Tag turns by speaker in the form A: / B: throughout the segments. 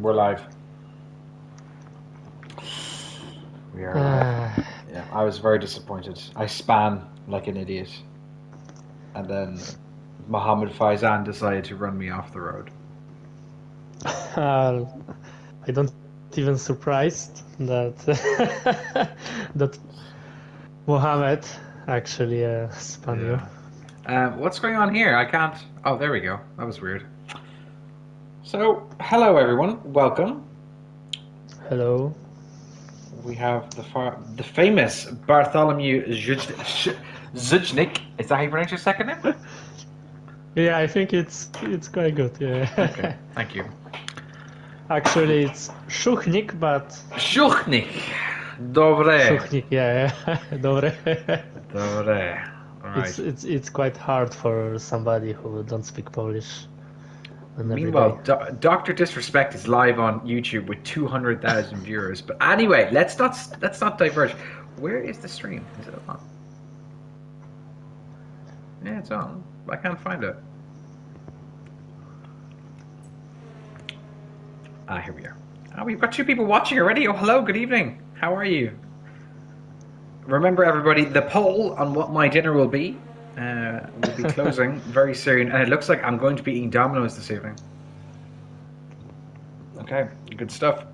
A: We're live. We are live. Yeah, I was very disappointed. I span like an idiot. And then Mohammed Faizan decided to run me off the road.
B: I don't even surprised that that Mohammed actually spun you.
A: What's going on here? I can't... Oh, there we go. That was weird. So, hello everyone. Welcome.
B: Hello.
A: We have the famous Bartholomew Zujnik. Is that how you pronounce your second name?
B: Yeah, I think it's quite good. Yeah.
A: Okay, thank you.
B: Actually, it's Szuchnik, but
A: Zujnik. Dobre.
B: Szuchnik. Yeah. Dobre.
A: Dobre. All right.
B: It's quite hard for somebody who don't speak Polish. And every day.
A: Meanwhile, Doctor Disrespect is live on YouTube with 200,000 viewers. But anyway, let's not diverge. Where is the stream? Is it on? Yeah, it's on. I can't find it. Ah, here we are. Oh, we've got 2 people watching already. Oh, hello. Good evening. How are you? Remember, everybody, the poll on what my dinner will be be closing very soon, and it looks like I'm going to be eating Domino's this evening. Okay, good stuff.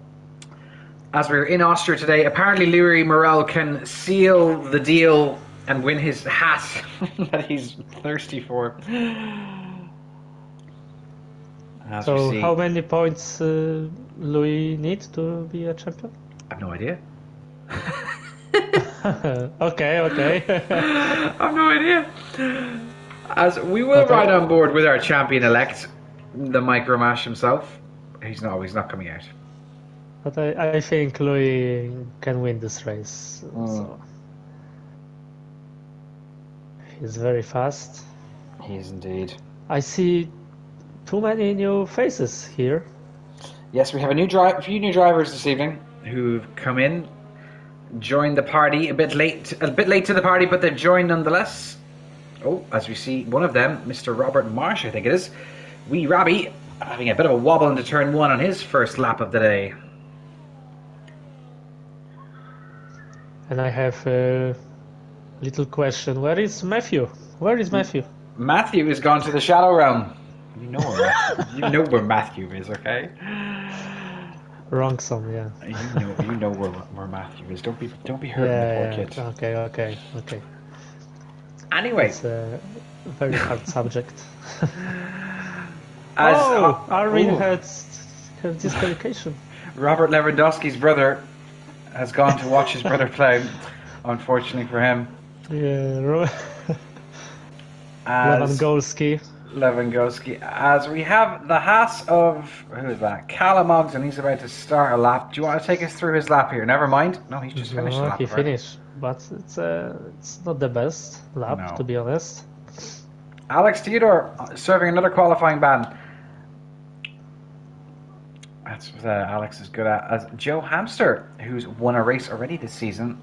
A: As we're in Austria today, apparently Louis Morel can seal the deal and win his hat that he's thirsty for.
B: So how many points Louis need to be a champion?
A: I have no idea.
B: Okay.
A: I've no idea. As we will ride on board with our champion-elect, the Micromash himself. He's not coming out.
B: But I think Louis can win this race. So. He's very fast.
A: He is indeed.
B: I see too many new faces here.
A: Yes, we have a few new drivers this evening who've come in, joined the party a bit late to the party, but they've joined nonetheless. Oh, as we see, one of them, Mr. Robert Marsh, I think it is, wee Robbie, having a bit of a wobble into turn 1 on his first lap of the day.
B: And I have a little question. Where is Matthew?
A: Matthew has gone to the Shadow Realm. You know where Matthew is, okay?
B: Wrong song, yeah.
A: You know where Matthew is. Don't be hurting the poor kid.
B: Okay.
A: Anyway,
B: it's a very hard subject.
A: As
B: Armin had disqualification.
A: Robert Lewandowski's brother has gone to watch his brother play. Unfortunately for him.
B: Yeah, Lewandowski.
A: As we have the Haas of, who is that? Callum, and he's about to start a lap. Do you want to take us through his lap here? Never mind. No, he's just finished the lap.
B: He finished, but it's not the best lap, to be honest.
A: Alex Theodore serving another qualifying ban. That's what Alex is good at. As Joe Hamster, who's won a race already this season,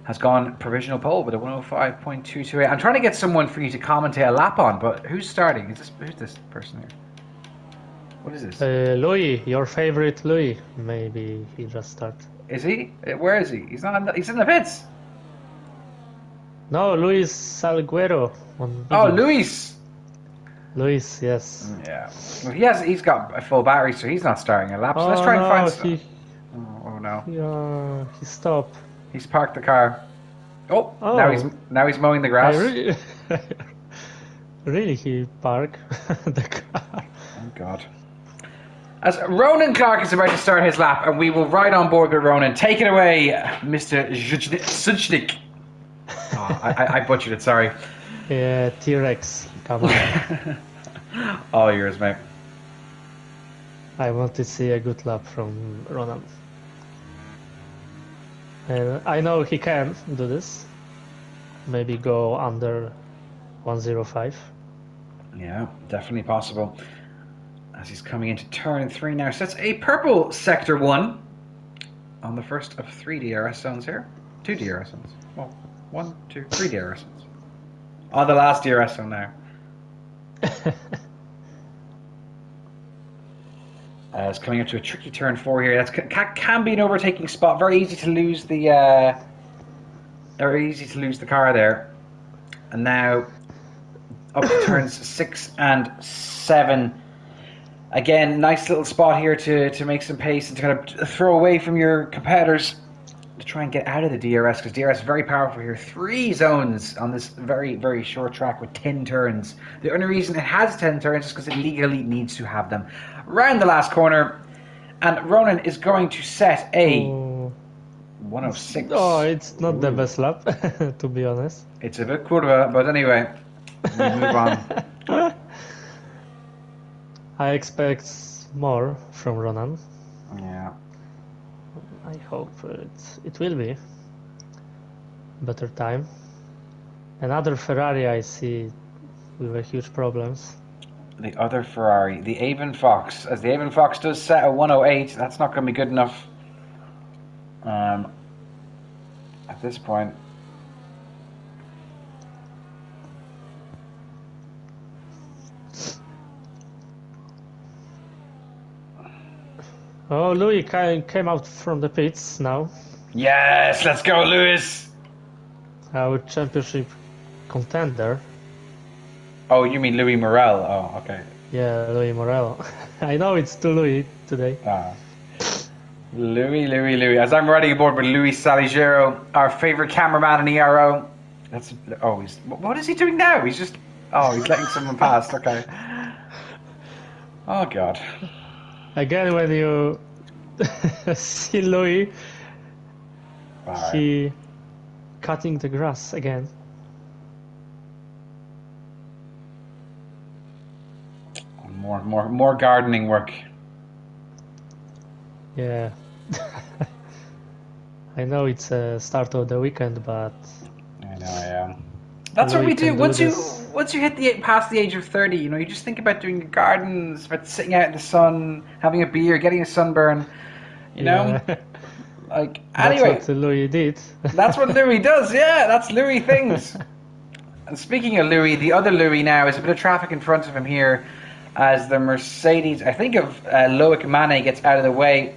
A: has gone provisional pole with a 105.228. I'm trying to get someone for you to commentate a lap on, but who's starting? Who's this person here? What is this?
B: Louis, your favorite Louis. Maybe he just started.
A: Is he? Where is he? He's not. He's in the pits.
B: No, Luis Salguero.
A: Oh, Luis.
B: Luis, yes.
A: Yeah. Well, he's got a full battery, so he's not starting a lap. So let's try and find. Oh no.
B: He stopped.
A: He's parked the car. Oh. Now he's mowing the grass.
B: Really, he parked the car.
A: Oh God. As Ronan Clark is about to start his lap, and we will ride on board with Ronan. Take it away, Mr. Zujnik. Oh, I butchered it. Sorry.
B: Yeah, T-Rex. Come on.
A: All yours, mate.
B: I want to see a good lap from Ronan. And I know he can do this. Maybe go under 105.
A: Yeah, definitely possible. As he's coming into turn 3 now. So that's a purple sector 1 on the first of 3 DRS zones here. 2 DRS zones. Well, 1, 2, 3 DRS zones. On the last DRS zone now. It's coming up to a tricky turn 4 here. That can be an overtaking spot. Very easy to lose the car there. And now up to turns 6 and 7. Again, nice little spot here to make some pace and to kind of throw away from your competitors to try and get out of the DRS, because DRS is very powerful here. 3 zones on this very, very short track with 10 turns. The only reason it has 10 turns is because it legally needs to have them. Round the last corner, and Ronan is going to set a 106.
B: Oh, it's not the best lap, to be honest.
A: It's a bit curva, but anyway, we move on.
B: I expect more from Ronan.
A: Yeah.
B: I hope it will be better time. Another Ferrari I see with huge problems.
A: The other Ferrari, the Avon Fox. As the Avon Fox does set a 108, that's not going to be good enough at this point.
B: Oh, Louis came out from the pits now.
A: Yes, let's go, Lewis.
B: Our championship contender.
A: Oh, you mean Louis Morel? Oh, okay.
B: Yeah, Louis Morel. I know it's to Louis today.
A: Louis. As I'm riding aboard with Louis Saligero, our favorite cameraman in ERO. What is he doing now? He's letting someone pass. Okay. Oh God.
B: Again, when you see Louis, he cutting the grass again.
A: More gardening work.
B: Yeah. I know it's a start of the weekend, but
A: I know, yeah. That's what we do. Once you hit past the age of 30, you just think about doing your gardens, about sitting out in the sun, having a beer, getting a sunburn. You know, like anyway.
B: That's what Louis did.
A: That's what Louis does. Yeah, that's Louis things. And speaking of Louis, the other Louis now is a bit of traffic in front of him here, as the Mercedes, I think of Loic Mane, gets out of the way.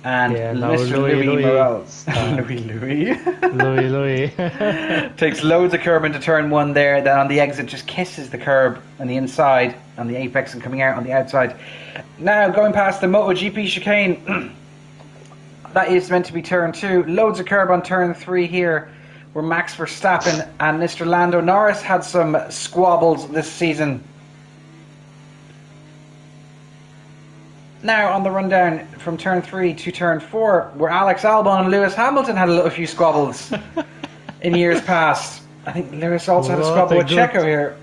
A: And Mr. Louis Morel.
B: Louis.
A: Takes loads of curb into turn 1 there, then on the exit just kisses the curb on the inside, on the apex, and coming out on the outside. Now going past the MotoGP chicane, that is meant to be turn 2. Loads of curb on turn 3 here, where Max Verstappen and Mr. Lando Norris had some squabbles this season. Now on the rundown from turn 3 to turn 4, where Alex Albon and Lewis Hamilton had a few squabbles in years past. I think Lewis also had a squabble with Checo here.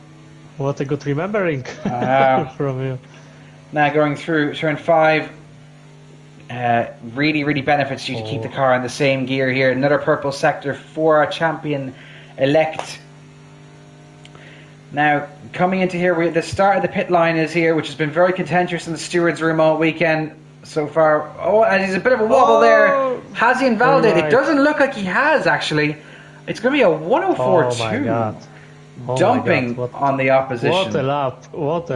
B: What a good remembering from you.
A: Now going through turn 5, really benefits you to keep the car in the same gear here. Another purple sector for our champion-elect. Now, coming into here, the start of the pit line is here, which has been very contentious in the stewards' room all weekend so far. Oh, and there's a bit of a wobble there. Has he invalidated? Right. It doesn't look like he has, actually. It's going to be a 104.2. Dumping on the opposition.
B: What a lap.
A: What a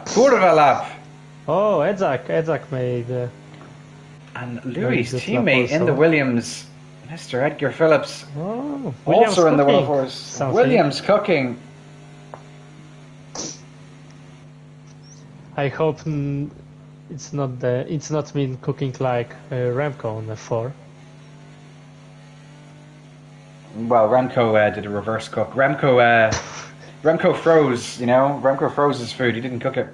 A: curva lap.
B: Oh, Edzak made...
A: and Louis' teammate in the Williams... Mr. Edgar Phillips, also in the 104s. Williams cooking.
B: I hope it's not mean cooking like Remco on the 4.
A: Well, Remco did a reverse cook. Remco froze. Remco froze his food. He didn't cook it.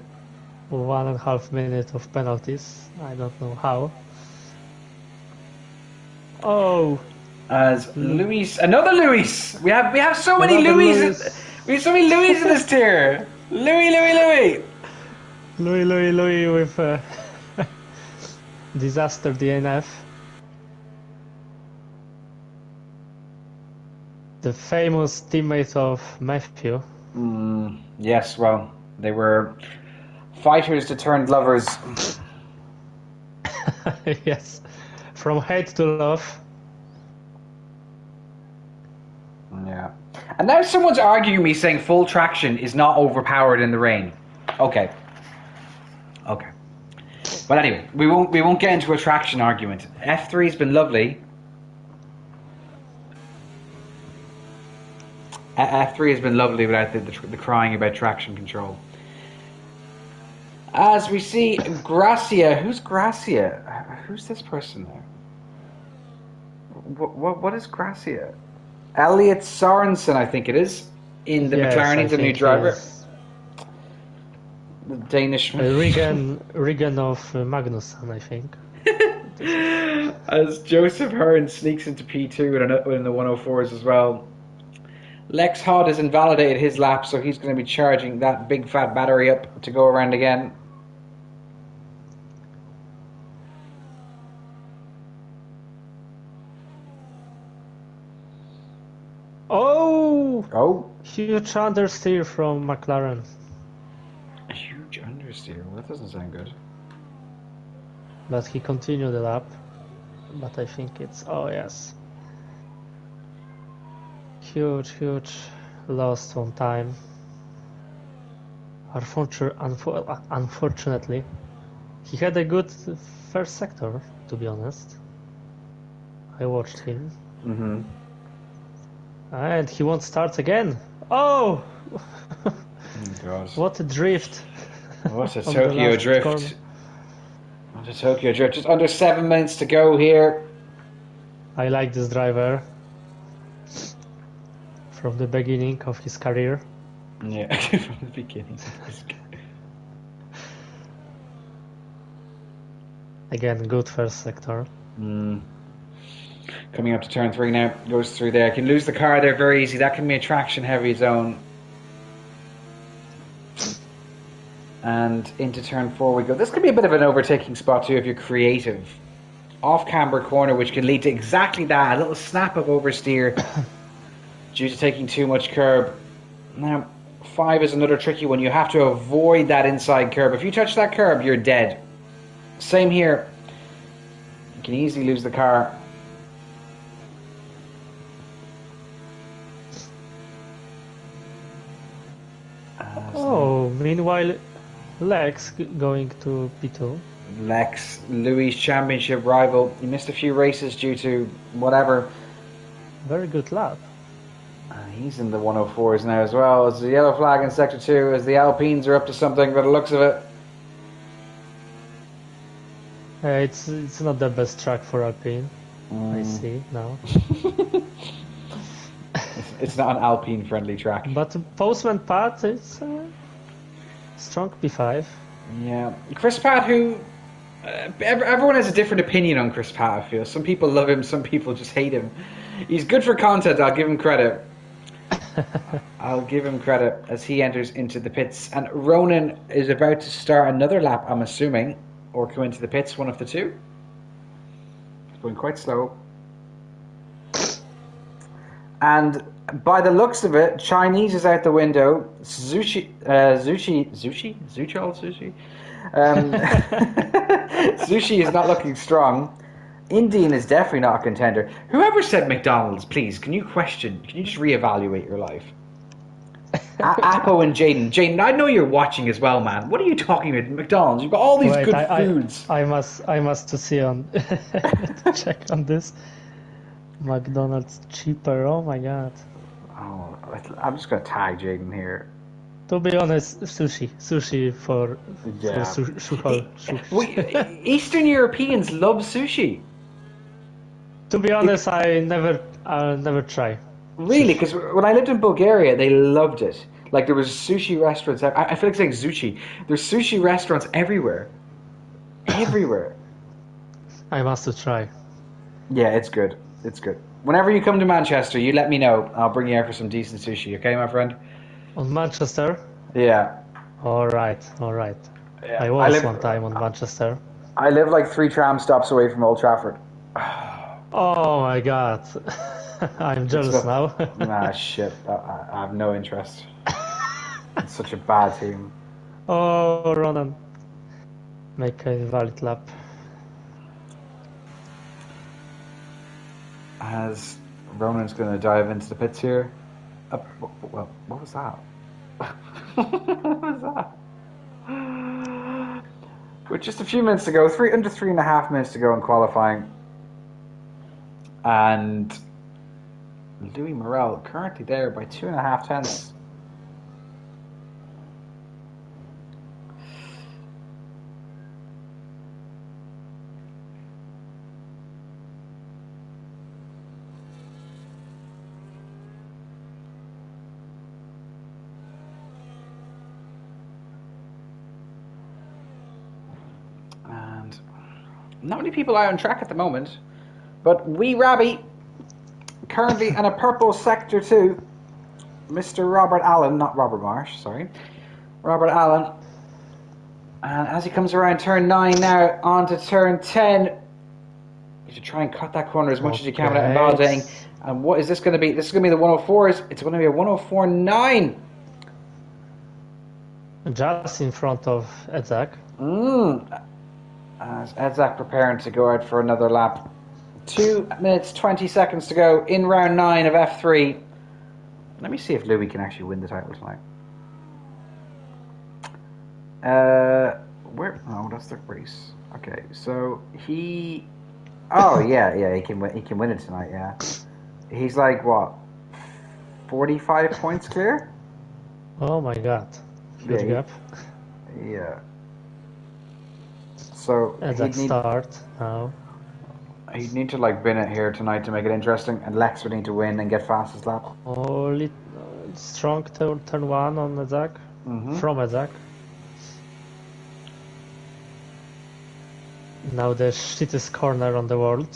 B: 1.5 minutes of penalties. I don't know how. Oh,
A: as another Louis. We have so many Louis. We have so many Louis in this tier. Louis
B: with disaster DNF. The famous teammate of Matthew.
A: Yes, well, they were fighters to turn lovers.
B: Yes. From hate to love.
A: Yeah. And now someone's arguing me saying full traction is not overpowered in the rain. Okay. Okay. But anyway, we won't get into a traction argument. F3's been lovely. F3 has been lovely without the crying about traction control. As we see, Gracia. Who's Gracia? Who's this person there? What is Gracia? Elliot Sorensen, I think it is. In the McLaren, he's a new driver. The Danish.
B: Regan of Magnussen, I think.
A: As Joseph Hearn sneaks into P2 in the 104s as well. Lex Hodd has invalidated his lap, so he's going to be charging that big fat battery up to go around again. Oh!
B: Huge understeer from McLaren.
A: A huge understeer? Well, that doesn't sound good.
B: But he continued the lap. But I think it's... Oh, yes. Huge loss on time. Unfortunately, he had a good first sector, to be honest. I watched him.
A: Mm-hmm.
B: And he won't start again. Oh!
A: Oh God.
B: What a drift.
A: What a Tokyo drift. What a Tokyo drift. Just under 7 minutes to go here.
B: I like this driver. From the beginning of his career.
A: Yeah, from the beginning of his career.
B: Again, good first sector.
A: Coming up to turn 3 now, goes through there. Can lose the car there very easy. That can be a traction heavy zone. And into turn 4 we go. This could be a bit of an overtaking spot too if you're creative. Off camber corner, which can lead to exactly that, a little snap of oversteer due to taking too much curb. Now, 5 is another tricky one. You have to avoid that inside curb. If you touch that curb, you're dead. Same here. You can easily lose the car.
B: Oh, meanwhile, Lex going to P2.
A: Lex, Louis' championship rival. He missed a few races due to whatever.
B: Very good lap.
A: He's in the 104s now as well. It's the yellow flag in Sector 2 as the Alpines are up to something by the looks of it.
B: It's not the best track for Alpine. I see now.
A: It's not an Alpine friendly track.
B: But Postman Pat, it's strong P5.
A: Yeah. Chris Pratt, who... everyone has a different opinion on Chris Pratt, I feel. Some people love him, some people just hate him. He's good for content, I'll give him credit. I'll give him credit as he enters into the pits. And Ronan is about to start another lap, I'm assuming, or come into the pits, one of the two. It's going quite slow. And by the looks of it, Chinese is out the window. Zuchi. Zushi is not looking strong. Indian is definitely not a contender. Whoever said McDonald's, please, can you just reevaluate your life? Apo and Jaden. Jaden, I know you're watching as well, man. What are you talking about? McDonald's. You've got all these good foods.
B: I must to see on check on this. McDonald's cheaper. Oh my god.
A: Oh, I'm just gonna tag Jaden here.
B: To be honest, sushi for sushi.
A: Eastern Europeans love sushi.
B: To be honest, I'll never try.
A: Really? Because when I lived in Bulgaria, they loved it. Like, there was sushi restaurants. I feel like saying sushi. There's sushi restaurants everywhere. Everywhere.
B: I must try.
A: Yeah, it's good. It's good. Whenever you come to Manchester, you let me know. I'll bring you out for some decent sushi, okay, my friend?
B: On Manchester?
A: Yeah.
B: Alright.
A: Yeah.
B: I was one time on Manchester.
A: I live like 3 tram stops away from Old Trafford.
B: Oh my god. I'm jealous now.
A: Nah, shit. I have no interest. It's such a bad team.
B: Oh, Ronan. Make a valid lap.
A: As Ronan's going to dive into the pits here. What was that? What was that? With just a few minutes to go, under 3.5 minutes to go in qualifying, and Louis Morel currently there by 2.5 tenths. Not many people are on track at the moment, but Wee Rabby, currently in a purple sector 2, Mr. Robert Allen, not Robert Marsh, sorry, Robert Allen. And as he comes around turn 9 now, onto turn 10, you should try and cut that corner as much as you can without invalidating. And what is this going to be? This is going to be the 104s. It's going to be a 104.9.
B: Just in front of Edzak.
A: As Edzak preparing to go out for another lap. 2 minutes 20 seconds to go in round 9 of F3. Let me see if Louis can actually win the title tonight. Where? Oh, that's the race. Okay, so he. Oh yeah, he can win. He can win it tonight. Yeah, he's like what, 45 points clear.
B: Oh my God! Huge gap.
A: Yeah. So
B: Edzak start now.
A: He'd need to like bin it here tonight to make it interesting, and Lex would need to win and get fastest lap.
B: Oh, strong turn 1 on Edzak. From Edzak. Now the shittest corner on the world.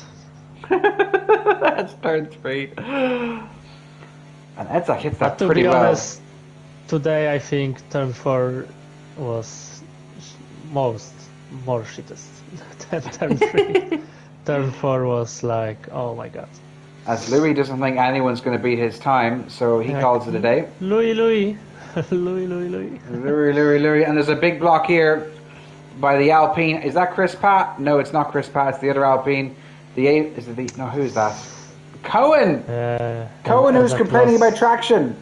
A: That's turn 3. And Edzak hits that pretty well. To be honest,
B: today I think turn 4 was more shittest than turn 3. Turn 4 was like, oh my God.
A: As Louis doesn't think anyone's going to beat his time, so he calls it a day.
B: Louis.
A: Louis. And there's a big block here by the Alpine. Is that Chris Pat? No, it's not Chris Pat. It's the other Alpine. No, who's that? Cohen. Cohen, who's complaining about traction.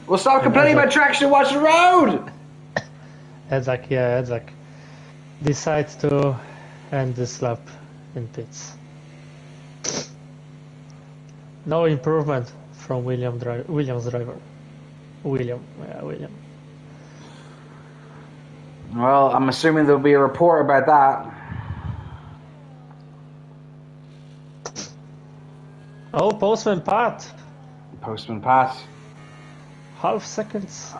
A: Well, stop complaining about traction. Watch the road.
B: Edzak decides to end this lap in pits. No improvement from Williams driver. William.
A: Well, I'm assuming there'll be a report about that.
B: Oh, Postman Pat. Half seconds.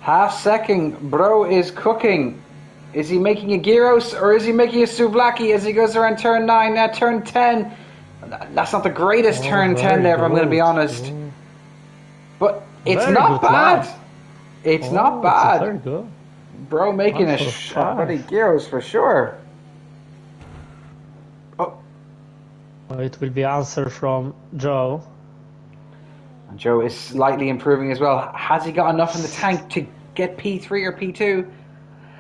A: Half second. Bro is cooking. Is he making a gyros or is he making a souvlaki as he goes around turn 9? Now turn 10. That's not the greatest turn 10 there, if I'm going to be honest. But it's not bad. It's not bad.
B: Very good.
A: Bro making a bloody gyros for sure. Oh,
B: it will be answer from Joe.
A: And Joe is slightly improving as well. Has he got enough in the tank to get P3 or P2?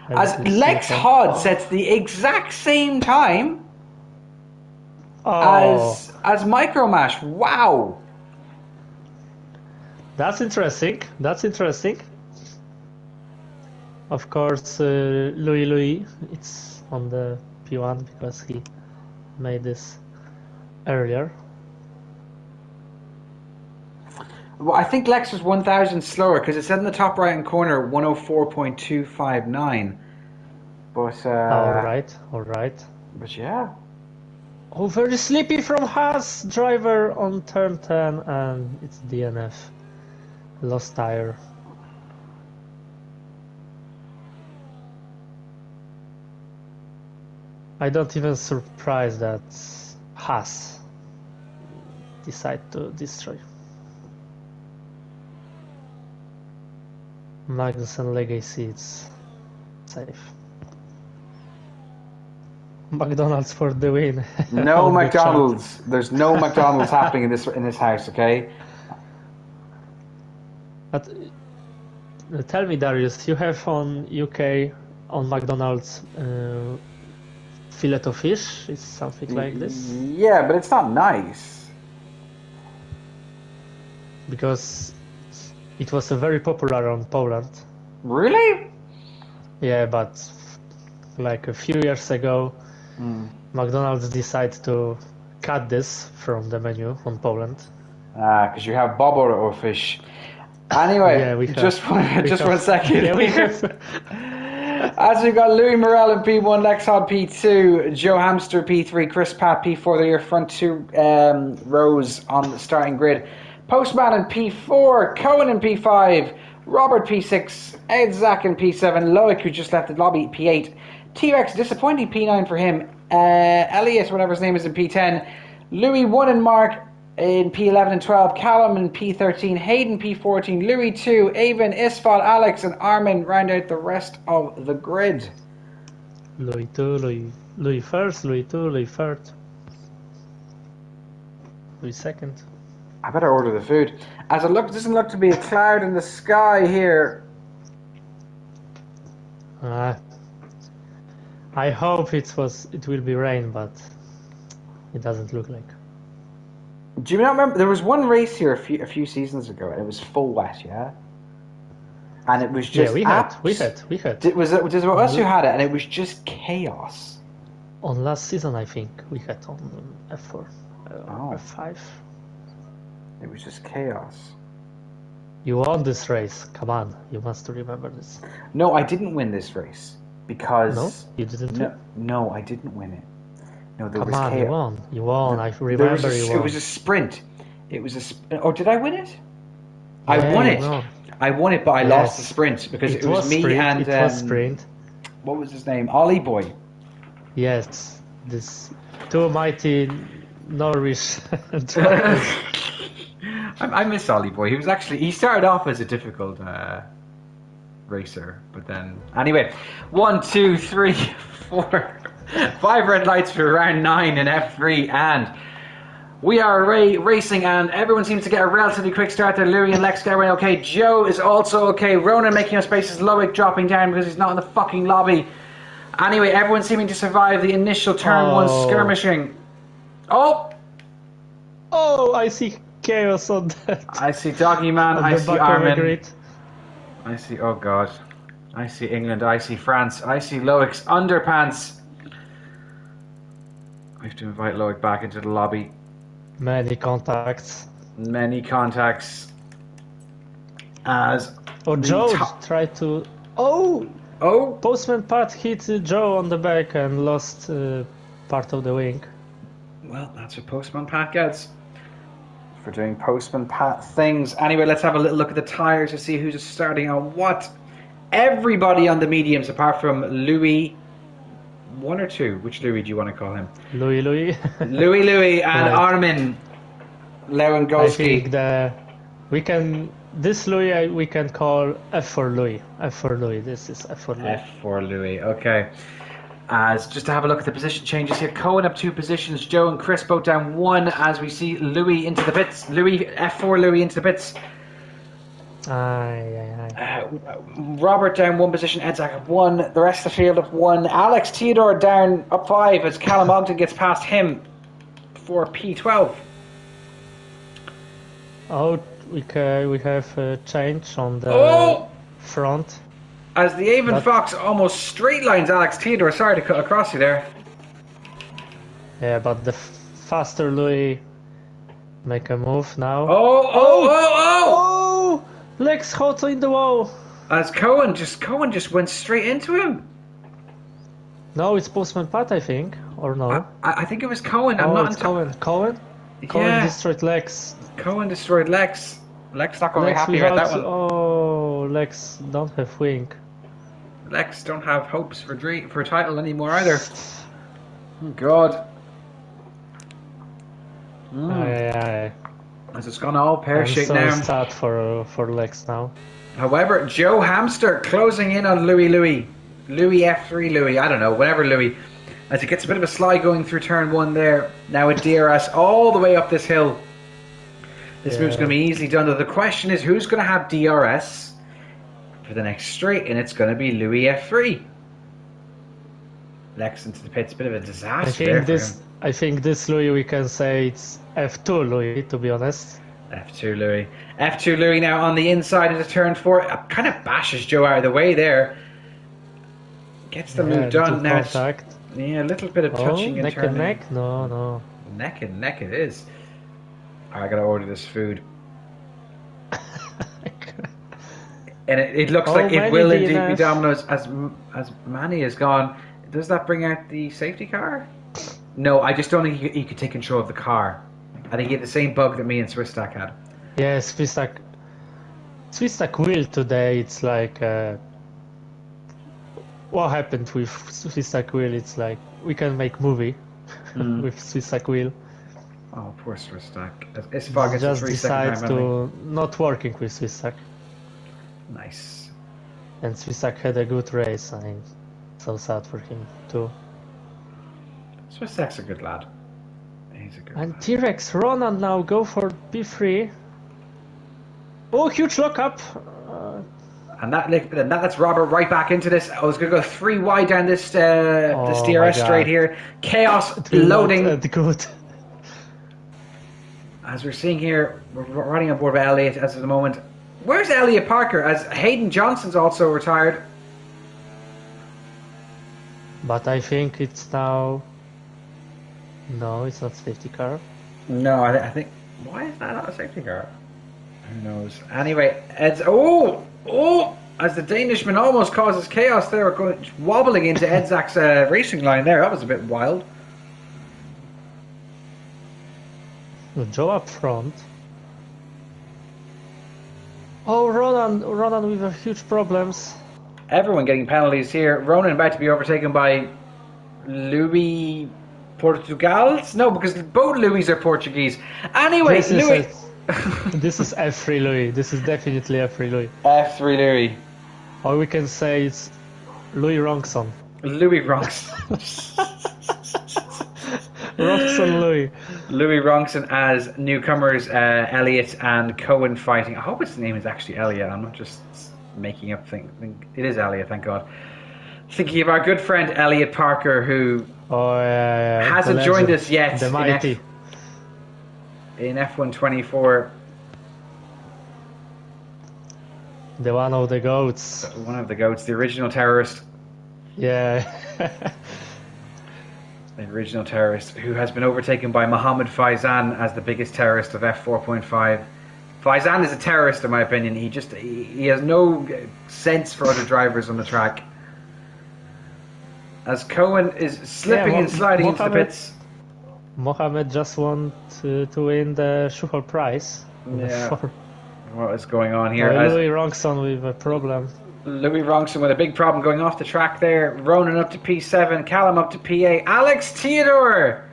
A: As Lex Hodd sets the exact same time as Micromash. Wow.
B: That's interesting. Of course, Louis, it's on the P1 because he made this earlier.
A: Well, I think Lex was 1,000 slower because it said in the top right hand corner 104.259. But
B: all right.
A: But yeah.
B: Oh, very sleepy from Haas driver on turn 10, and it's DNF. Lost tire. I don't even surprised that Haas decide to destroy. Magnussen legacy, it's safe. McDonald's for the win.
A: No McDonald's. There's no McDonald's happening in this house, okay?
B: But tell me, Darius, you have on UK on McDonald's fillet of fish? It's something like this?
A: Yeah, but it's not nice.
B: because it was very popular on Poland.
A: Really?
B: Yeah, but like a few years ago, McDonald's decided to cut this from the menu on Poland.
A: Because you have bobber or fish. Anyway,
B: Yeah, we have.
A: just one second.
B: Yeah, we have.
A: As we got Louis Morel in P1, Lex Hod P2, Joe Hamster P3, Chris Pat P4. They're your front two rows on the starting grid. Postman in P4, Cohen in P5, Robert P6, Ed Zach in P7, Loic, who just left the lobby, P8, T-Rex, disappointing P9 for him, Elliot, whatever his name is, in P10, Louis 1 and Mark in P11 and 12, Callum in P13, Hayden P14, Louis 2, Avon, Isfal, Alex and Armin round out the rest of the grid.
B: Louis 2, Louis first, Louis 2, Louis third, Louis second.
A: I better order the food. As it doesn't look to be a cloud in the sky here.
B: I hope it will be rain, but it doesn't look like.
A: Do you not remember? There was one race here a few seasons ago, and it was full wet, yeah. And it was just
B: we had.
A: It was us who had it, and it was just chaos.
B: On last season, I think we had on F4, F5.
A: It was just chaos.
B: You won this race. Come on, you must remember this.
A: No, I didn't win this race because.
B: No, you didn't.
A: No, I didn't win it. No, there
B: Come
A: was
B: on,
A: chaos.
B: You won. I remember you won.
A: It was a sprint. It was Oh, did I win it? I won it. I won it, but I lost the sprint because it was me
B: sprint.
A: and.
B: It was sprint.
A: What was his name? Ollie Boy.
B: Yes, this two mighty Norwich drivers.
A: I miss Ollie Boy. He started off as a difficult racer, but then anyway, 1, 2, 3, 4, 5 red lights for round 9 in F3, and we are racing, and everyone seems to get a relatively quick start there. Louis and Lex get away okay. Joe is also okay. Ronan making up spaces. Loic dropping down because he's not in the fucking lobby. Anyway, everyone seeming to survive the initial turn 1 skirmishing.
B: Oh, I see chaos on that.
A: I see Doggy Man, I see Armin. I see, oh god. I see England, I see France, I see Loic's underpants. We have to invite Loic back into the lobby.
B: Many contacts.
A: As
B: Joe tried to... Oh! Postman Pat hit Joe on the back and lost part of the wing.
A: Well, that's what Postman Pat gets for doing Postman Pat things. Anyway, let's have a little look at the tyres to see who's starting on what. Everybody on the mediums apart from Louis. 1 or 2? Which Louis do you want to call him?
B: Louis.
A: Louis and Armin Lewandowski.
B: I think this Louis we can call F for Louis. This is F for Louis.
A: F for Louis. Okay. As just to have a look at the position changes here, Cohen up 2 positions, Joe and Chris both down 1 as we see Louis into the pits. F4 Louis into the pits. Robert down 1 position, Edzak up 1, the rest of the field up 1. Alex Theodore down up 5 as Callum Ogden gets past him for P12.
B: Oh, we have a change on the front.
A: As the Avon Fox almost straight lines Alex Theodore. Sorry to cut across you there.
B: Yeah, but the faster Louis make a move now.
A: Oh!
B: Lex hot in the wall.
A: As Cohen just went straight into him.
B: No, it's Postman Pat, I think, or no?
A: I think it was Cohen.
B: Cohen destroyed Lex.
A: Cohen destroyed Lex. Lex not going to be happy about that one.
B: Oh, Lex don't have wing.
A: Lex don't have hopes for a title anymore either. Oh God. As it's gone all pear-shaped now.
B: I'm so sad for Lex now.
A: However, Joe Hamster closing in on Louis F3 Louis, I don't know, whatever Louis. As he gets a bit of a slide going through turn 1 there. Now with DRS all the way up this hill. This move's going to be easily done. Though the question is, who's going to have DRS for the next straight? And it's going to be Louis F3. Lex into the pits, bit of a disaster.
B: I think this Louis we can say it's F2 Louis, to be honest.
A: F2 Louis. F2 Louis now on the inside into turn 4. Kind of bashes Joe out of the way there. Gets the move done. Now
B: contact.
A: Yeah, a little bit of touching and
B: neck
A: turning.
B: and neck? No, no.
A: Neck and neck it is. I gotta order this food. And it looks like it will indeed be Domino's as Manny is gone. Does that bring out the safety car? No, I just don't think he could take control of the car. I think he had the same bug that me and Swisstack had.
B: Yeah, Swisstack will today. It's like what happened with Swisstack will. It's like we can make movie with Swisstack will.
A: Oh, poor Swisstack. It's just
B: decides to not working with Swisstack.
A: Nice.
B: And Swisstack had a good race. I'm so sad for him too.
A: Swisstack's a good lad. He's a good lad.
B: And T-Rex Ronan now go for P3. Oh, huge lockup.
A: And that's Robert right back into this. I was going to go 3 wide down this DRS straight here. Chaos loading.
B: Good.
A: As we're seeing here, we're riding on board with Elliott as of the moment. Where's Elliott Parker? As Hayden Johnson's also retired.
B: But I think it's now... No, it's not safety car.
A: No, I think... Why is that not a safety car? Who knows? Anyway, Ed's... Oh! As the Danishman almost causes chaos there, wobbling into Edzak's racing line there. That was a bit wild.
B: Joe up front. Oh, Ronan with huge problems.
A: Everyone getting penalties here. Ronan about to be overtaken by Louis Portugals? No, because both Louis are Portuguese. Anyway, Louis...
B: This is F3 Louis. This is definitely F3 Louis.
A: F3 Louis.
B: Or we can say it's Louis Ronkson.
A: Louis Ronkson.
B: Ronkson Louis.
A: Louis Ronkson as newcomers Elliott and Cohen fighting. I hope his name is actually Elliott. I'm not just making up things. It is Elliott, thank God. Thinking of our good friend Elliott Parker, who hasn't joined us yet
B: the mighty.
A: In F124.
B: The one of the goats.
A: One of the goats, the original terrorist.
B: Yeah.
A: The original terrorist, who has been overtaken by Mohammed Faizan as the biggest terrorist of F4.5. Faizan is a terrorist in my opinion. He has no sense for other drivers on the track. As Cohen is slipping and sliding into the pits.
B: Mohammed just want to win the Schuchel prize.
A: Yeah. What is going on here?
B: Louis Ronkson with a problem.
A: Louis Ronkson with a big problem going off the track there. Ronan up to P7, Callum up to P8, Alex Theodore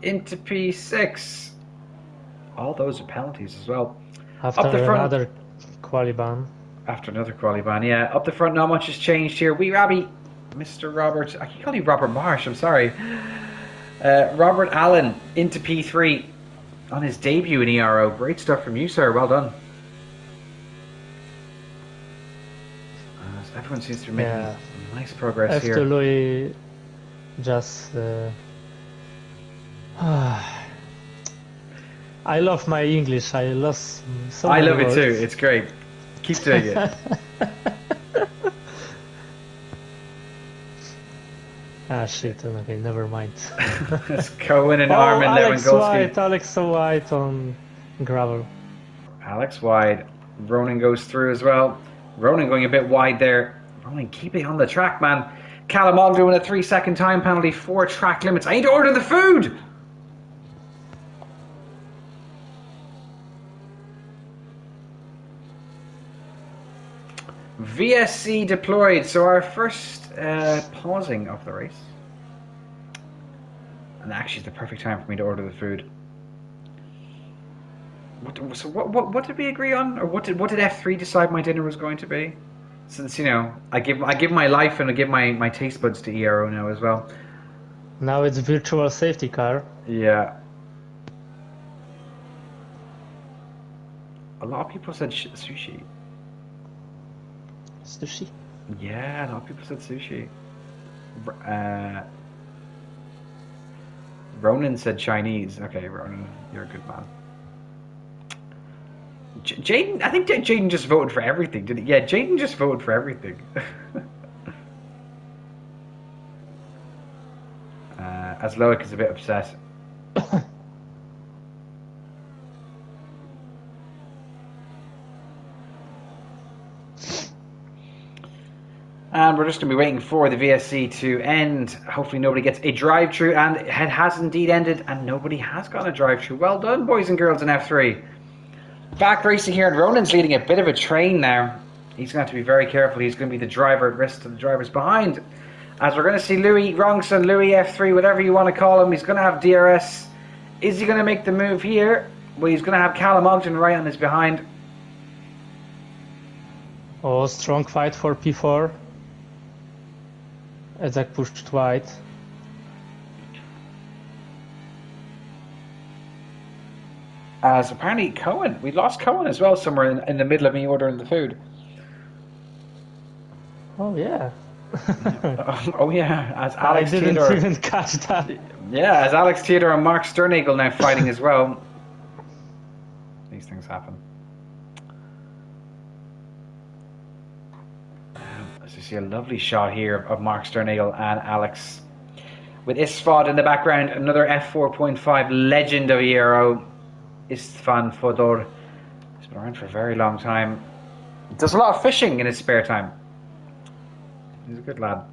A: into P6. All those are penalties as well.
B: After
A: up the front,
B: another quali ban.
A: After another quali ban, yeah. Up the front, not much has changed here. Wee Rabby, Mr. Robert, I can call you Robert Marsh, I'm sorry. Robert Allen into P3 on his debut in ERO. Great stuff from you, sir. Well done. Everyone seems to be making nice progress here.
B: After Louis just... I love my English. I lost so many
A: love
B: words.
A: it too. It's great. Keep doing it.
B: Shit. Okay, never mind.
A: It's Cohen and Armin Lewandowski.
B: Alex White on gravel.
A: Alex wide. Ronan goes through as well. Ronan going a bit wide there. Ronan keeping on the track, man. Callum All doing a 3-second time penalty, 4 track limits. I need to order the food! VSC deployed. So our first pausing of the race. And actually it's the perfect time for me to order the food. What did we agree on? Or what did F3 decide my dinner was going to be? Since, you know, I give my life and I give my taste buds to ERO now as well.
B: Now it's virtual safety car.
A: Yeah. A lot of people said sushi.
B: Sushi?
A: Yeah, a lot of people said sushi. Ronan said Chinese. Okay, Ronan, you're a good man. Jaden, I think Jaden just voted for everything, didn't he? Yeah, Jaden just voted for everything. As Loic is a bit upset. And we're just going to be waiting for the VSC to end. Hopefully nobody gets a drive-through, and it has indeed ended, and nobody has got a drive-through. Well done, boys and girls in F3. Back racing here, and Ronan's leading a bit of a train now. He's going to have to be very careful. He's going to be the driver at risk to the drivers behind. As we're going to see Louis Rongson, Louis F3, whatever you want to call him, he's going to have DRS. Is he going to make the move here? Well, he's going to have Callum Ogden right on his behind.
B: Oh, strong fight for P4. Ezek pushed wide.
A: As apparently Cohen, we lost Cohen as well somewhere in the middle of me ordering the food.
B: Oh yeah.
A: Oh yeah, as Alex
B: I didn't
A: Theodore,
B: even catch that.
A: yeah, as Alex Theodore and Mark Sternagel now fighting as well. These things happen. As you see a lovely shot here of Mark Sternagel and Alex. With Isfad in the background, another F4.5 legend of Euro, Istvan Fodor. He's been around for a very long time. Does a lot of fishing in his spare time. He's a good lad.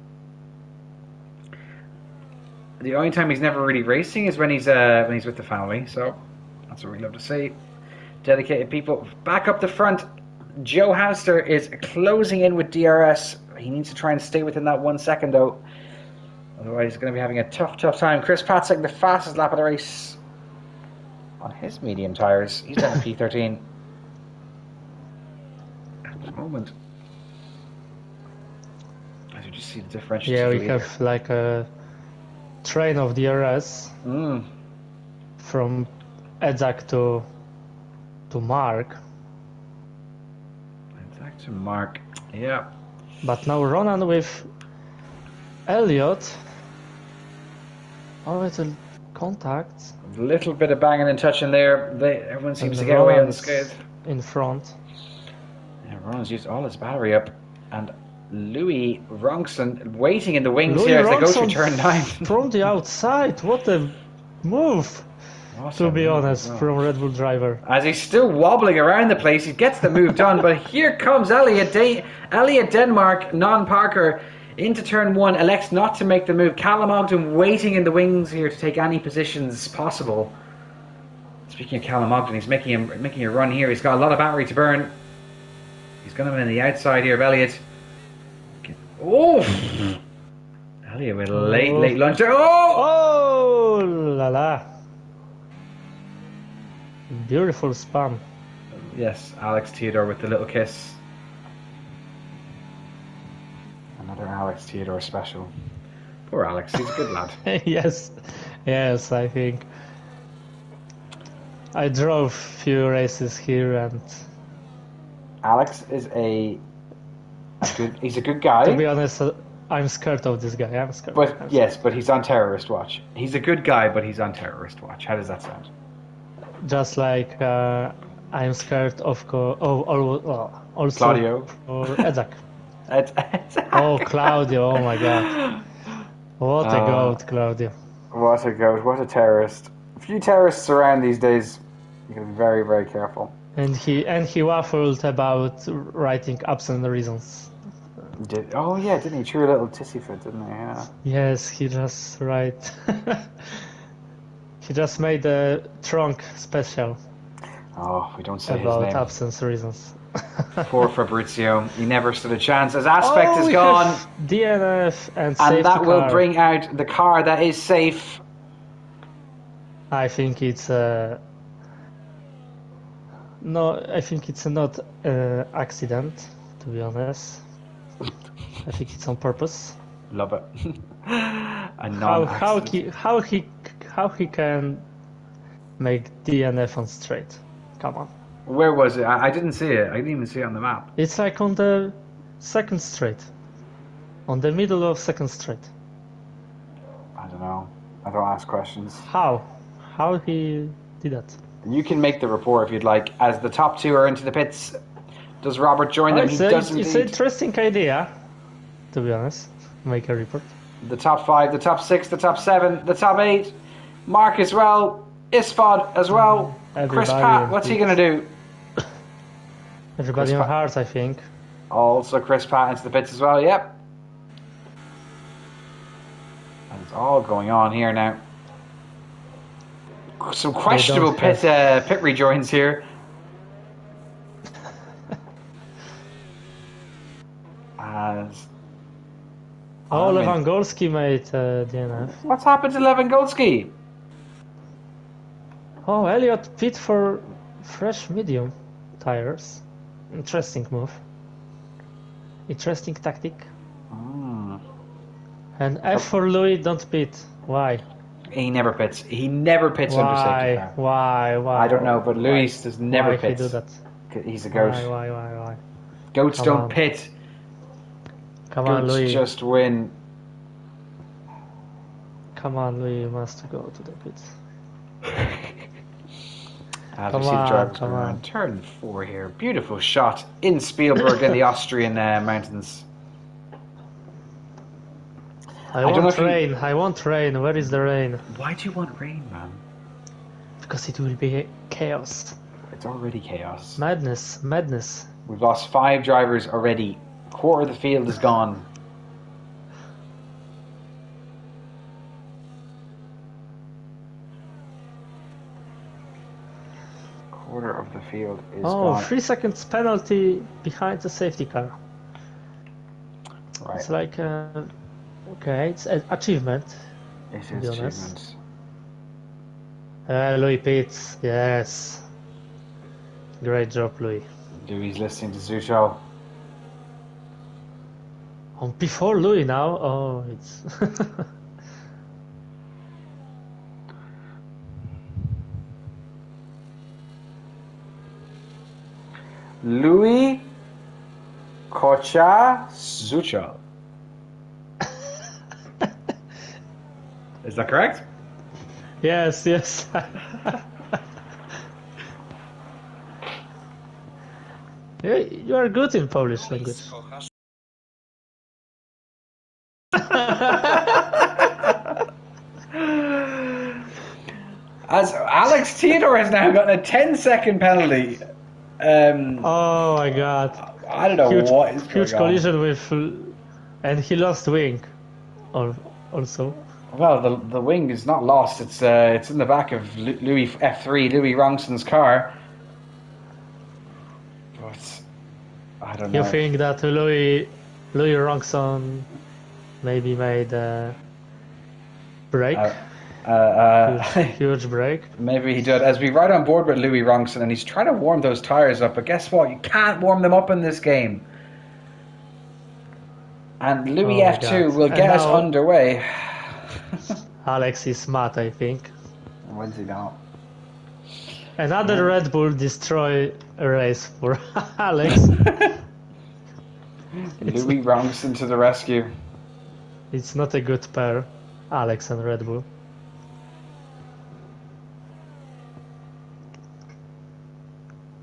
A: The only time he's never really racing is when he's with the family, so that's what we love to see. Dedicated people. Back up the front, Joe Hamster is closing in with DRS. He needs to try and stay within that 1 second though. Otherwise he's going to be having a tough time. Chris Patzek, the fastest lap of the race on his medium tyres. He's done a P13 at the moment. As you just see the differential.
B: Yeah, we have like a train of DRS from Ezek to Mark.
A: Ezek to Mark, yeah.
B: But now Ronan with Elliot. Oh, little contact.
A: A little bit of banging and touching there. Everyone seems to get away unscathed.
B: In front.
A: Yeah, Ronan's used all his battery up. And Louis Rongson waiting in the wings
B: Louis
A: here as they go
B: Rongson
A: through turn 9.
B: From the outside, what a move! To be honest, from Red Bull driver.
A: As he's still wobbling around the place, he gets the move done, but here comes Elliot Denmark, non-Parker, into turn 1, elects not to make the move. Callum Ogden waiting in the wings here to take any positions possible. Speaking of Callum Ogden, he's making a run here. He's got a lot of battery to burn. He's going to be on the outside here of Elliot. Oh! Elliot with a late lunge there. Oh!
B: Oh la la. Beautiful spam.
A: Yes, Alex Theodore with the little kiss. Another Alex Theodore special. Poor Alex, he's a good lad.
B: yes, I think. I drove few races here and...
A: Alex is he's a good guy.
B: To be honest, I'm scared of this guy. I'm scared.
A: But he's on terrorist watch. He's a good guy, but he's on terrorist watch. How does that sound?
B: Just like I'm scared of also
A: Claudio
B: or Ezek.
A: Ezek.
B: Oh, Claudio! Oh my God! What a goat, Claudio!
A: What a goat! What a terrorist! A few terrorists around these days. You gotta be very, very careful.
B: And he waffled about writing absent reasons.
A: Didn't he? True little tissy fit, didn't he? Yeah.
B: Yes, he just He just made a trunk special.
A: Oh, we don't say his
B: about
A: name.
B: absence reasons.
A: Poor Fabrizio. He never stood a chance. His aspect is gone.
B: DNF and safety
A: and that
B: car.
A: will bring out the car that is safe.
B: I think it's no. I think it's not accident. To be honest, I think it's on purpose.
A: Love it. A
B: How he can make DNF on straight? Come on.
A: Where was it? I didn't see it. I didn't even see it on the map.
B: It's like on the second straight. On the middle of second straight.
A: I don't know. I don't ask questions.
B: How? How he did that?
A: You can make the report if you'd like. As the top two are into the pits, does Robert join them? He does indeed.
B: It's an interesting idea, to be honest. Make a report.
A: The top 5, the top 6, the top 7, the top 8. Mark as well. Isfod as well. Chris Pat, what's he going to do?
B: Everybody on hearts, I think.
A: Also Chris Pat into the pits as well, yep. And it's all going on here now. Some questionable pit rejoins here. As
B: Lewandowski made DNF.
A: What's happened to Lewandowski?
B: Oh, Elliot pit for fresh medium tires. Interesting move. Interesting tactic. And F for Louis, don't pit. Why?
A: He never pits. He never pits under safety car.
B: Why?
A: I don't know, but Louis does never pit.
B: Why he do that?
A: He's a goat.
B: Why?
A: Goats don't pit.
B: Come on, Louis.
A: Just win.
B: Come on, Louis, you must go to the pits.
A: As we see the drivers going around turn 4 here. Beautiful shot in Spielberg in the Austrian mountains.
B: I want rain. Where is the rain?
A: Why do you want rain, man?
B: Because it will be chaos.
A: It's already chaos.
B: Madness.
A: We've lost 5 drivers already. Quarter of the field is gone. Quarter of the field is gone.
B: 3 seconds penalty behind the safety car.
A: Right.
B: It's like, okay, it's an achievement.
A: It is achievement.
B: Louis pits, yes. Great job, Louis.
A: Louis listening to Zucho.
B: Before Louis now, oh, it's...
A: Louis Kocha Zucho. Is that correct?
B: Yes. You are good in Polish language.
A: As Alex Theodore has now gotten a 10-second penalty.
B: Oh my god.
A: I don't know what is going on.
B: Huge collision with... and he lost wing. Also.
A: Well, the wing is not lost. It's in the back of Louis F3, Louis Rongson's car. But I don't know.
B: You think that Louis Rongson maybe made a break? Huge break.
A: Maybe he did. As we ride on board with Louis Rongson, and he's trying to warm those tires up, but guess what? You can't warm them up in this game. And Louis F2 will get us underway.
B: Alex is smart, I think.
A: When's he not?
B: Another Red Bull destroy a race for Alex.
A: Louis Rongson to the rescue.
B: It's not a good pair, Alex and Red Bull.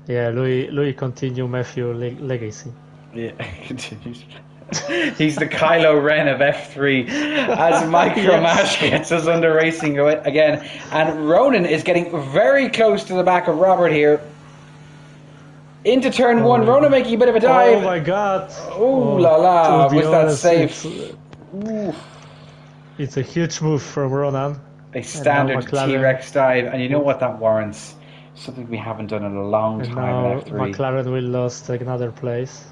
B: Yeah, Louis continue Matthew legacy.
A: Yeah, continues. He's the Kylo Ren of F3 as Micro Mash gets us under racing again. And Ronan is getting very close to the back of Robert here. Into turn 1, Ronan making a bit of a dive.
B: Oh my god.
A: Ooh la la, was that safe?
B: It's a huge move from Ronan.
A: A standard T-Rex dive, and you know what that warrants? Something we haven't done in a long time in F3.
B: McLaren will lost another place,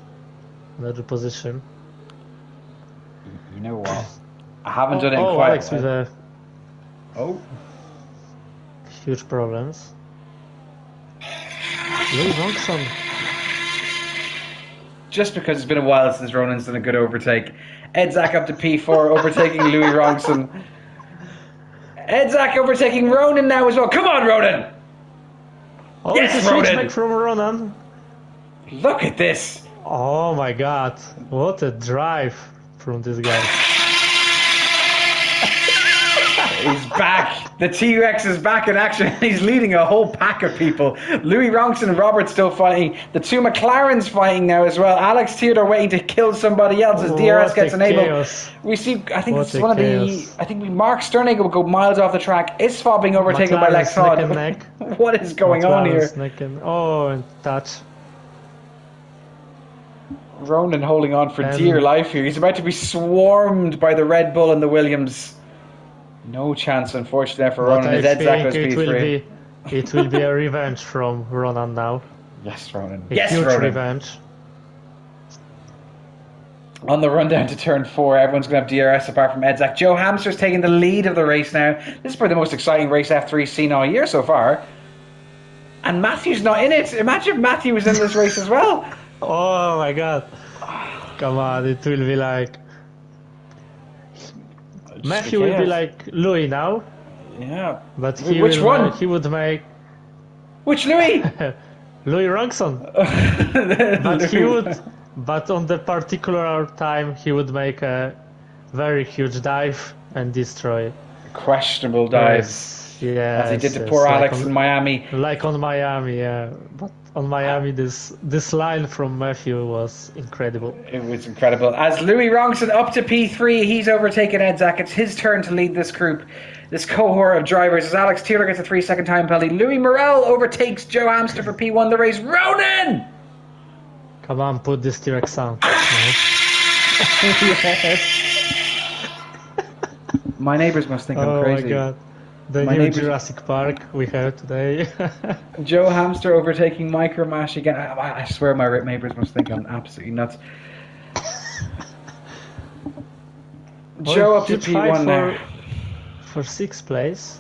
B: another position.
A: You know what? I haven't done it in quite
B: Alex with a huge problems. Louis Rongson.
A: Just because it's been a while since Ronan's done a good overtake. Edzak up to P4, overtaking Louis Rongson. Edzak overtaking Ronan now as well. Come on, Ronan!
B: Oh,
A: yes,
B: it's a
A: Ronan!
B: switchback from Ronan.
A: Look at this!
B: Oh my god, what a drive from this guy.
A: He's back. The T-Rex is back in action. He's leading a whole pack of people. Louis Ronson and Robert still fighting. The two McLarens fighting now as well. Alex Theodore waiting to kill somebody else as DRS gets enabled.
B: Chaos.
A: We see, I think
B: What
A: it's
B: a
A: one of
B: chaos.
A: the, I think Mark Sternagel will go miles off the track. Isfah being overtaken by Lex
B: McLaren's
A: Hodd.
B: neck and neck.
A: What is going on here?
B: McLaren's neck and, and touch.
A: Ronan holding on for dear life here. He's about to be swarmed by the Red Bull and the Williams. No chance, unfortunately, for Ronan. His head's back
B: it will
A: P3.
B: be it will be a revenge from Ronan now.
A: Yes, Ronan.
B: A
A: Yes,
B: huge
A: Ronan.
B: revenge.
A: On the run down to turn 4, everyone's going to have DRS apart from Edzak. Joe Hamster's taking the lead of the race now. This is probably the most exciting race F3's seen all year so far. And Matthew's not in it. Imagine if Matthew was in this race as well.
B: Oh my god. Come on, it will be like... Matthew will be like Louis now,
A: Yeah.
B: but
A: Which one?
B: He would make
A: Which Louis?
B: Louis Ronson. But on the particular time he would make a very huge dive and destroy.
A: Questionable dives.
B: Yeah.
A: As he did to poor Alex in Miami.
B: Like on Miami, yeah. But on Miami, this line from Matthew was incredible.
A: It was incredible. As Louis Ronson up to P3, he's overtaken Edzak. It's his turn to lead this group, this cohort of drivers. As Alex Taylor gets a 3-second time penalty, Louis Morel overtakes Joe Hamster for P1 the race. Ronan!
B: Come on, put this T-Rex sound. Yes.
A: My neighbours must think I'm crazy.
B: Oh my god. The
A: My
B: new
A: neighbours-
B: Jurassic Park we have today.
A: Joe Hamster overtaking Micro Mash again. I swear my neighbours must think I'm absolutely nuts. Joe up to
B: Huge fight
A: P1 now.
B: for 6th place.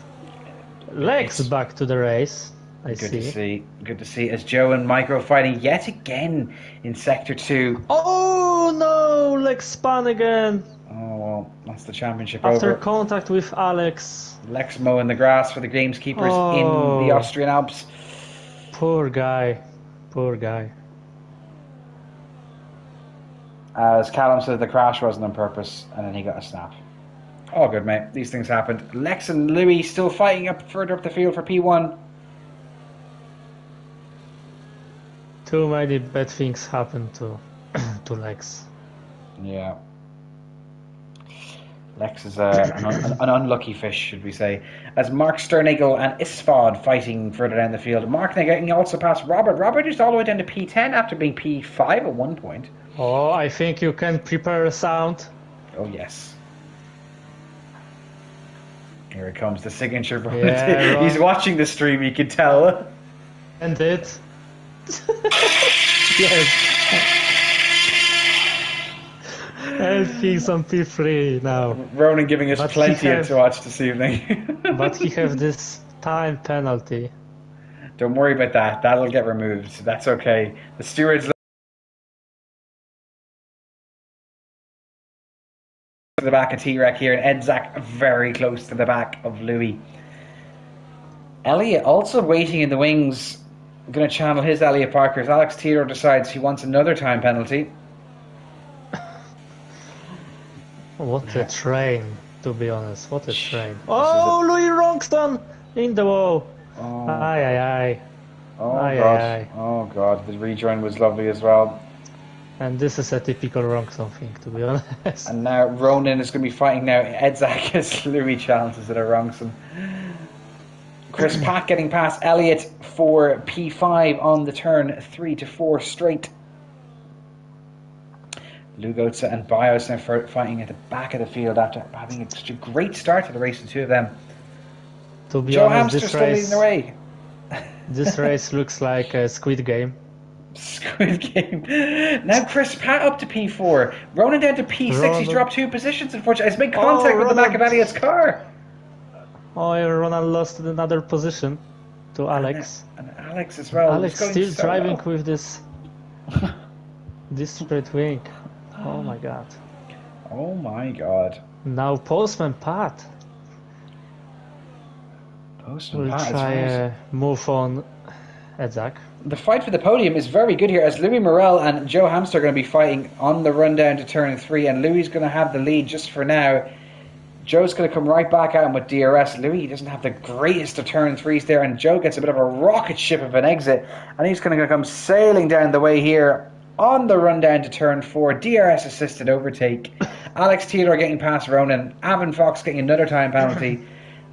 B: Lex back to the race. I
A: Good
B: see.
A: to see. Good to see. As Joe and Micro fighting yet again in Sector 2.
B: Oh no! Lex spun again.
A: Oh well, that's the championship
B: After
A: over.
B: contact with Alex.
A: Lex mowing the grass for the gameskeepers
B: Oh.
A: in the Austrian Alps.
B: Poor guy. Poor guy.
A: As Callum said, the crash wasn't on purpose, and then he got a snap. All good, mate. These things happened. Lex and Louis still fighting up further up the field for P1.
B: Too many bad things happened to to Lex.
A: Yeah. Lex is an unlucky fish, should we say. As Mark Sternagel and Isfad fighting further down the field. Mark getting also past Robert. Robert just all the way down to P10 after being P5 at one point.
B: Oh, I think you can prepare a sound.
A: Oh, yes. Here it comes, the signature.
B: Yeah,
A: He's watching the stream, you can tell.
B: And it. Yes. And he's on P3 now.
A: Ronan giving us
B: But
A: plenty
B: he has-
A: to watch this evening.
B: But he has this time penalty.
A: Don't worry about that. That'll get removed. That's okay. The stewards look to the back of T-Rex here, and Edzak very close to the back of Louis. Elliot also waiting in the wings. Going to channel his Elliot Parker as Alex Theodore decides he wants another time penalty.
B: What a train, to be honest. What a train. Oh, Louis Rongston in the wall.
A: Oh,
B: Aye, aye, aye.
A: oh
B: Aye,
A: god.
B: aye, aye.
A: Oh god. The rejoin was lovely as well.
B: And this is a typical Rongston thing, to be honest.
A: And now Ronan is going to be fighting now Edzak as Louis challenges it at Wrongson. Chris Pack getting past Elliott for P5 on the turn 3 to 4 straight. Lugotza and Bios now fighting at the back of the field after having such a great start to the race, the two of them.
B: To be
A: Joe
B: honest,
A: Hamster
B: this
A: still leading the way.
B: this race looks like a Squid Game.
A: Squid Game. Now Chris Pat up to P4. Ronan down to P6. He's
B: Ronan.
A: dropped 2 positions, unfortunately. He's made contact with the back of
B: Ronan.
A: Elliott's car.
B: Oh, Ronald lost another position to Alex.
A: And Alex as well.
B: Alex
A: It's going
B: still
A: so
B: driving
A: well.
B: with this straight wing. Oh my god.
A: Oh my god.
B: Now Postman Pat
A: Postman
B: will
A: Pat is
B: try
A: right.
B: move on Edzak.
A: The fight for the podium is very good here as Louis Morel and Joe Hamster are going to be fighting on the run down to turn 3, and Louis is going to have the lead just for now. Joe's going to come right back at him with DRS. Louis doesn't have the greatest of turn threes there, and Joe gets a bit of a rocket ship of an exit, and he's going to come sailing down the way here on the run down to turn 4. DRS assisted overtake. Alex Taylor getting past Ronan. Avon Fox getting another time penalty.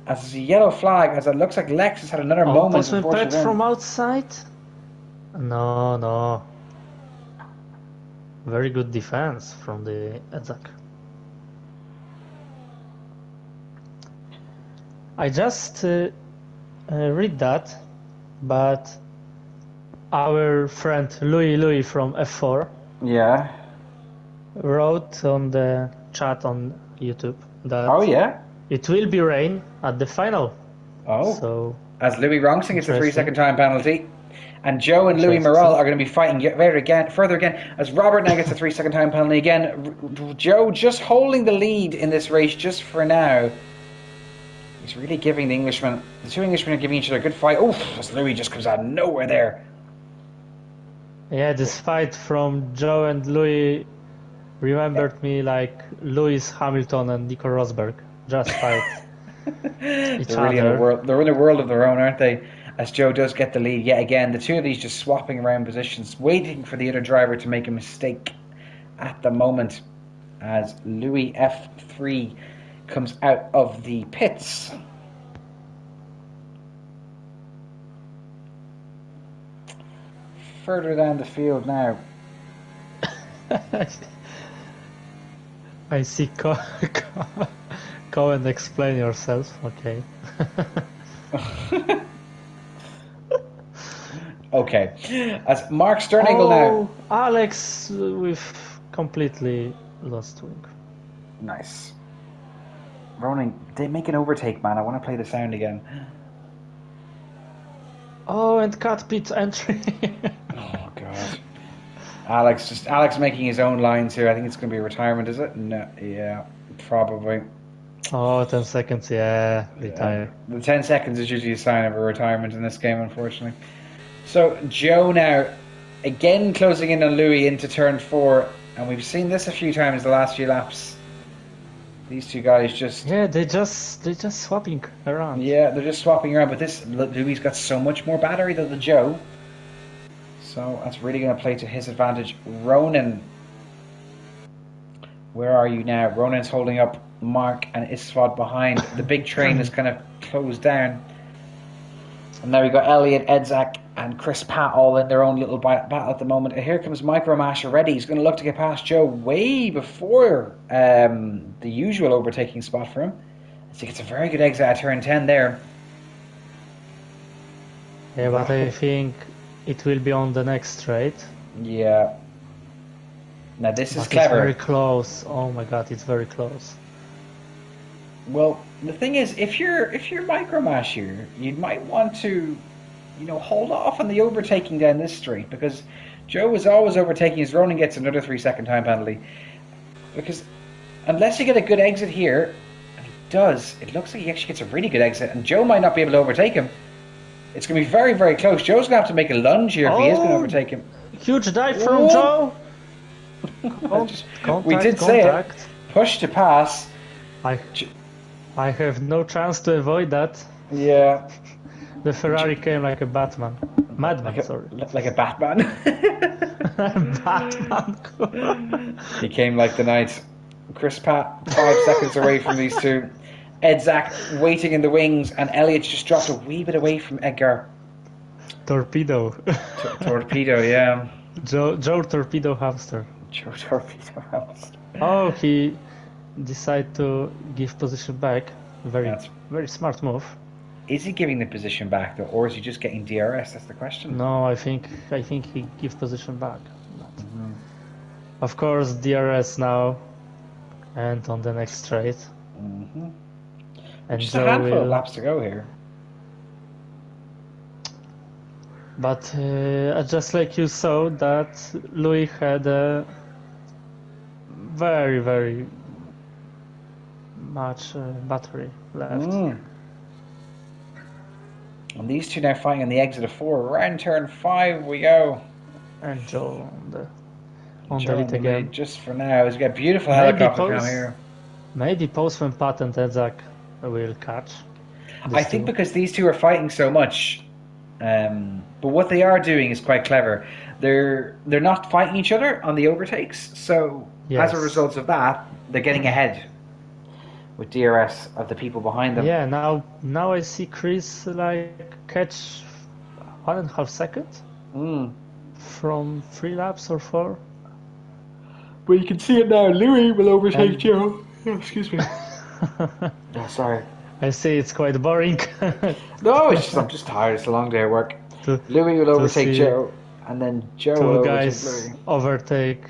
A: As there's a yellow flag, as it looks like Lex has had another moment.
B: Pet from outside? No. Very good defense from the Edzak. I just read that, but our friend Louis from F4 wrote on the chat on YouTube that it will be rain at the final. So
A: as Louis Rongsing gets a 3-second time penalty, and Joe and Louis Morel are going to be fighting further again, as Robert now gets a 3-second time penalty again. Joe just holding the lead in this race just for now. He's really giving the two Englishmen are giving each other a good fight. Oh, as Louis just comes out of nowhere there.
B: Yeah, this fight from Joe and Louis remembered me like Lewis Hamilton and Nico Rosberg. Just fight each
A: They're really
B: other.
A: They're in a world of their own, aren't they? As Joe does get the lead yet again. The two of these just swapping around positions, waiting for the other driver to make a mistake at the moment. As Louis F3 comes out of the pits. Further down the field now.
B: I see. Go and explain yourself. Okay.
A: Okay. As Mark Sternagle now.
B: Alex, we've completely lost wing.
A: Nice. Ronan, they make an overtake, man. I want to play the sound again.
B: Oh, and cut pit entry.
A: Oh god. Alex making his own lines here. I think it's going to be a retirement, is it? No, yeah, probably.
B: Oh, 10 seconds, yeah, retire.
A: The 10 seconds is usually a sign of a retirement in this game, unfortunately. So Joe now again closing in on Louis into turn 4, and we've seen this a few times the last few laps. These two guys just...
B: Yeah, they're just swapping around.
A: Yeah, they're just swapping around, but this Louis got so much more battery than the Joe. So that's really going to play to his advantage. Ronan. Where are you now? Ronan's holding up Mark and Isfad behind. The big train is kind of closed down. And now we got Elliot, Edzak and Chris Pat all in their own little battle at the moment. And here comes Micromash already. He's going to look to get past Joe way before the usual overtaking spot for him. So he gets a very good exit at turn 10 there.
B: Yeah, but I think it will be on the next straight.
A: Yeah. Now this is clever.
B: It's very close. Oh my god, it's very close.
A: Well, the thing is, if you're Micromash here, you might want to, hold off on the overtaking down this straight, because Joe is always overtaking as Ronan gets another 3-second time penalty. Because unless you get a good exit here, and he does, it looks like he actually gets a really good exit, and Joe might not be able to overtake him. It's going to be very, very close. Joe's going to have to make a lunge here if he is going to overtake him.
B: Huge dive from Joe.
A: We did say it. Push to pass.
B: I have no chance to avoid that.
A: Yeah.
B: The Ferrari came like a Batman. Madman, sorry.
A: Like a Batman?
B: Batman.
A: He came like the night. Chris Pat, 5 seconds away from these two. Edzak waiting in the wings, and Elliot just dropped a wee bit away from Edgar.
B: Torpedo.
A: Torpedo, yeah.
B: Joe Torpedo Hamster.
A: Joe Torpedo Hamster.
B: Oh, he decided to give position back. Very smart move.
A: Is he giving the position back though, or is he just getting DRS? That's the question.
B: No, I think he gives position back. Of course, DRS now, and on the next straight.
A: And just a handful of laps to go here.
B: But just like you saw, that Louis had a very, very much battery left.
A: And these two now fighting on the exit of 4. Around turn 5 we go.
B: And Joe on the lead again.
A: Just for now. He's got a beautiful helicopter down here.
B: Maybe Postman Pat and Edzak will catch.
A: I think because these two are fighting so much, but what they are doing is quite clever. They're not fighting each other on the overtakes, so as a result of that, they're getting ahead with DRS of the people behind them.
B: Yeah, now I see Chris like catch 1.5 seconds from 3 laps or 4.
A: But you can see it now. Louis will overtake Joe. Oh, excuse me. Oh, sorry.
B: I see it's quite boring.
A: No, I'm just tired. It's a long day at work. Louis will overtake Joe, and then Joe will overtake Louis.
B: Overtake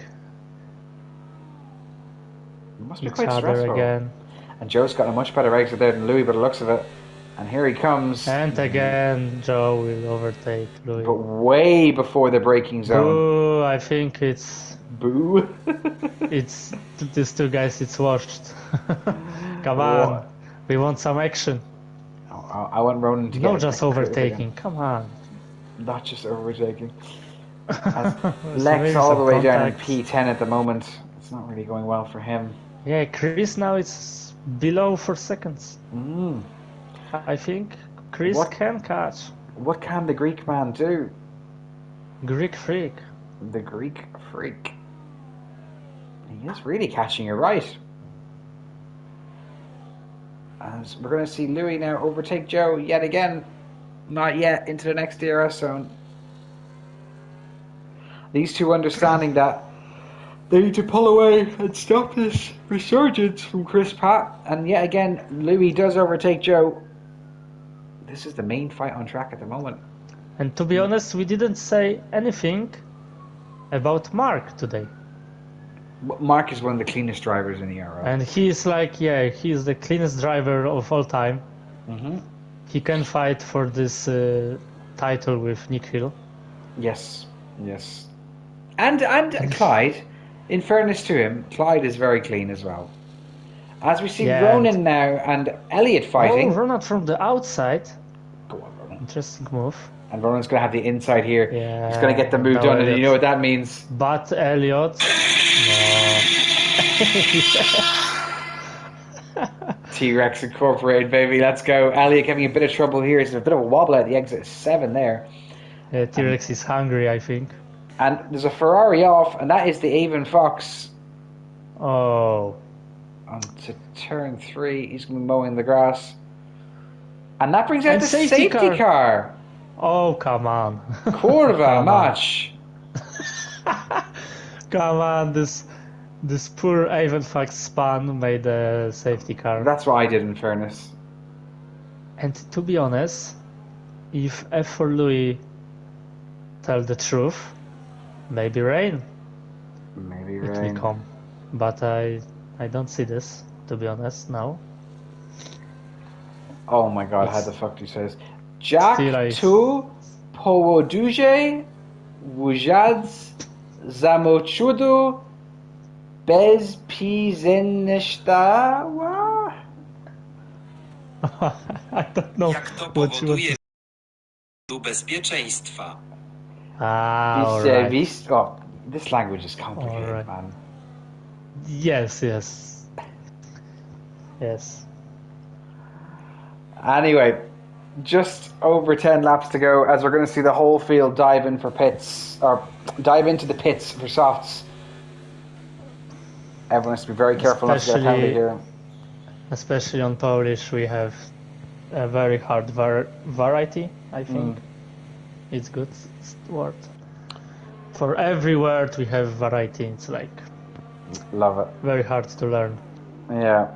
A: It must be
B: each
A: quite
B: other
A: stressful.
B: again.
A: And Joe's got a much better exit there than Louis by the looks of it. And here he comes.
B: And again, Joe will overtake Louis.
A: But way before the braking zone.
B: Boo, I think it's...
A: Boo.
B: It's... These two guys, it's washed. Come on. We want some action.
A: I want Ronan to get...
B: No, just overtaking. Come on.
A: Not just overtaking. Lex all the way down in P10 at the moment. It's not really going well for him.
B: Yeah, Chris now is below 4 seconds. I think Chris can catch.
A: What can the Greek man do?
B: Greek freak.
A: The Greek freak. He is really catching it right. As we're going to see Louis now overtake Joe yet again. Not yet, into the next DRS zone. These two understanding that they need to pull away and stop this resurgence from Chris Pratt. And yet again, Louis does overtake Joe. This is the main fight on track at the moment.
B: And to be honest, we didn't say anything about Mark today.
A: Mark is one of the cleanest drivers in the ERO.
B: And he's like, yeah, he's the cleanest driver of all time. He can fight for this title with Nick Hill.
A: Yes, yes. And Clyde, in fairness to him, Clyde is very clean as well. As we see Ronan now and Elliot fighting.
B: Oh, Ronan from the outside.
A: Go on, Ronan.
B: Interesting move.
A: And Ronan's going to have the inside here.
B: Yeah,
A: he's going to get the move done, and you know what that means.
B: But Elliot...
A: T-Rex Incorporated, baby. Let's go. Elliot having a bit of trouble here. There's a bit of a wobble at the exit 7 there.
B: T-Rex is hungry, I think.
A: And there's a Ferrari off, and that is the Avon Fox.
B: Oh.
A: On to turn 3. He's going to be mowing the grass. And that brings out the safety car.
B: Oh, come on.
A: Corva match.
B: Come on, this poor Avon Fox spun made a safety car.
A: That's what I did, in fairness.
B: And to be honest, if F4 Louis tell the truth, maybe rain.
A: Maybe
B: it
A: rain.
B: will come. But I don't see this, to be honest, now.
A: Oh my god, how the fuck do you say this? Jak tu powoduje wujadz zamochudu bez pizenesztawa?
B: I don't know.
C: Jak to powoduje bezpieczeństwa?
A: Alright. Oh, this language is complicated, man.
B: Yes.
A: Anyway, just over 10 laps to go as we're going to see the whole field dive in for pits, or dive into the pits for softs. Everyone has to be very careful not to get penalty here.
B: Especially on Polish, we have a very hard variety, I think. It's good word. For every word we have variety. It's like...
A: Love it.
B: Very hard to learn.
A: Yeah.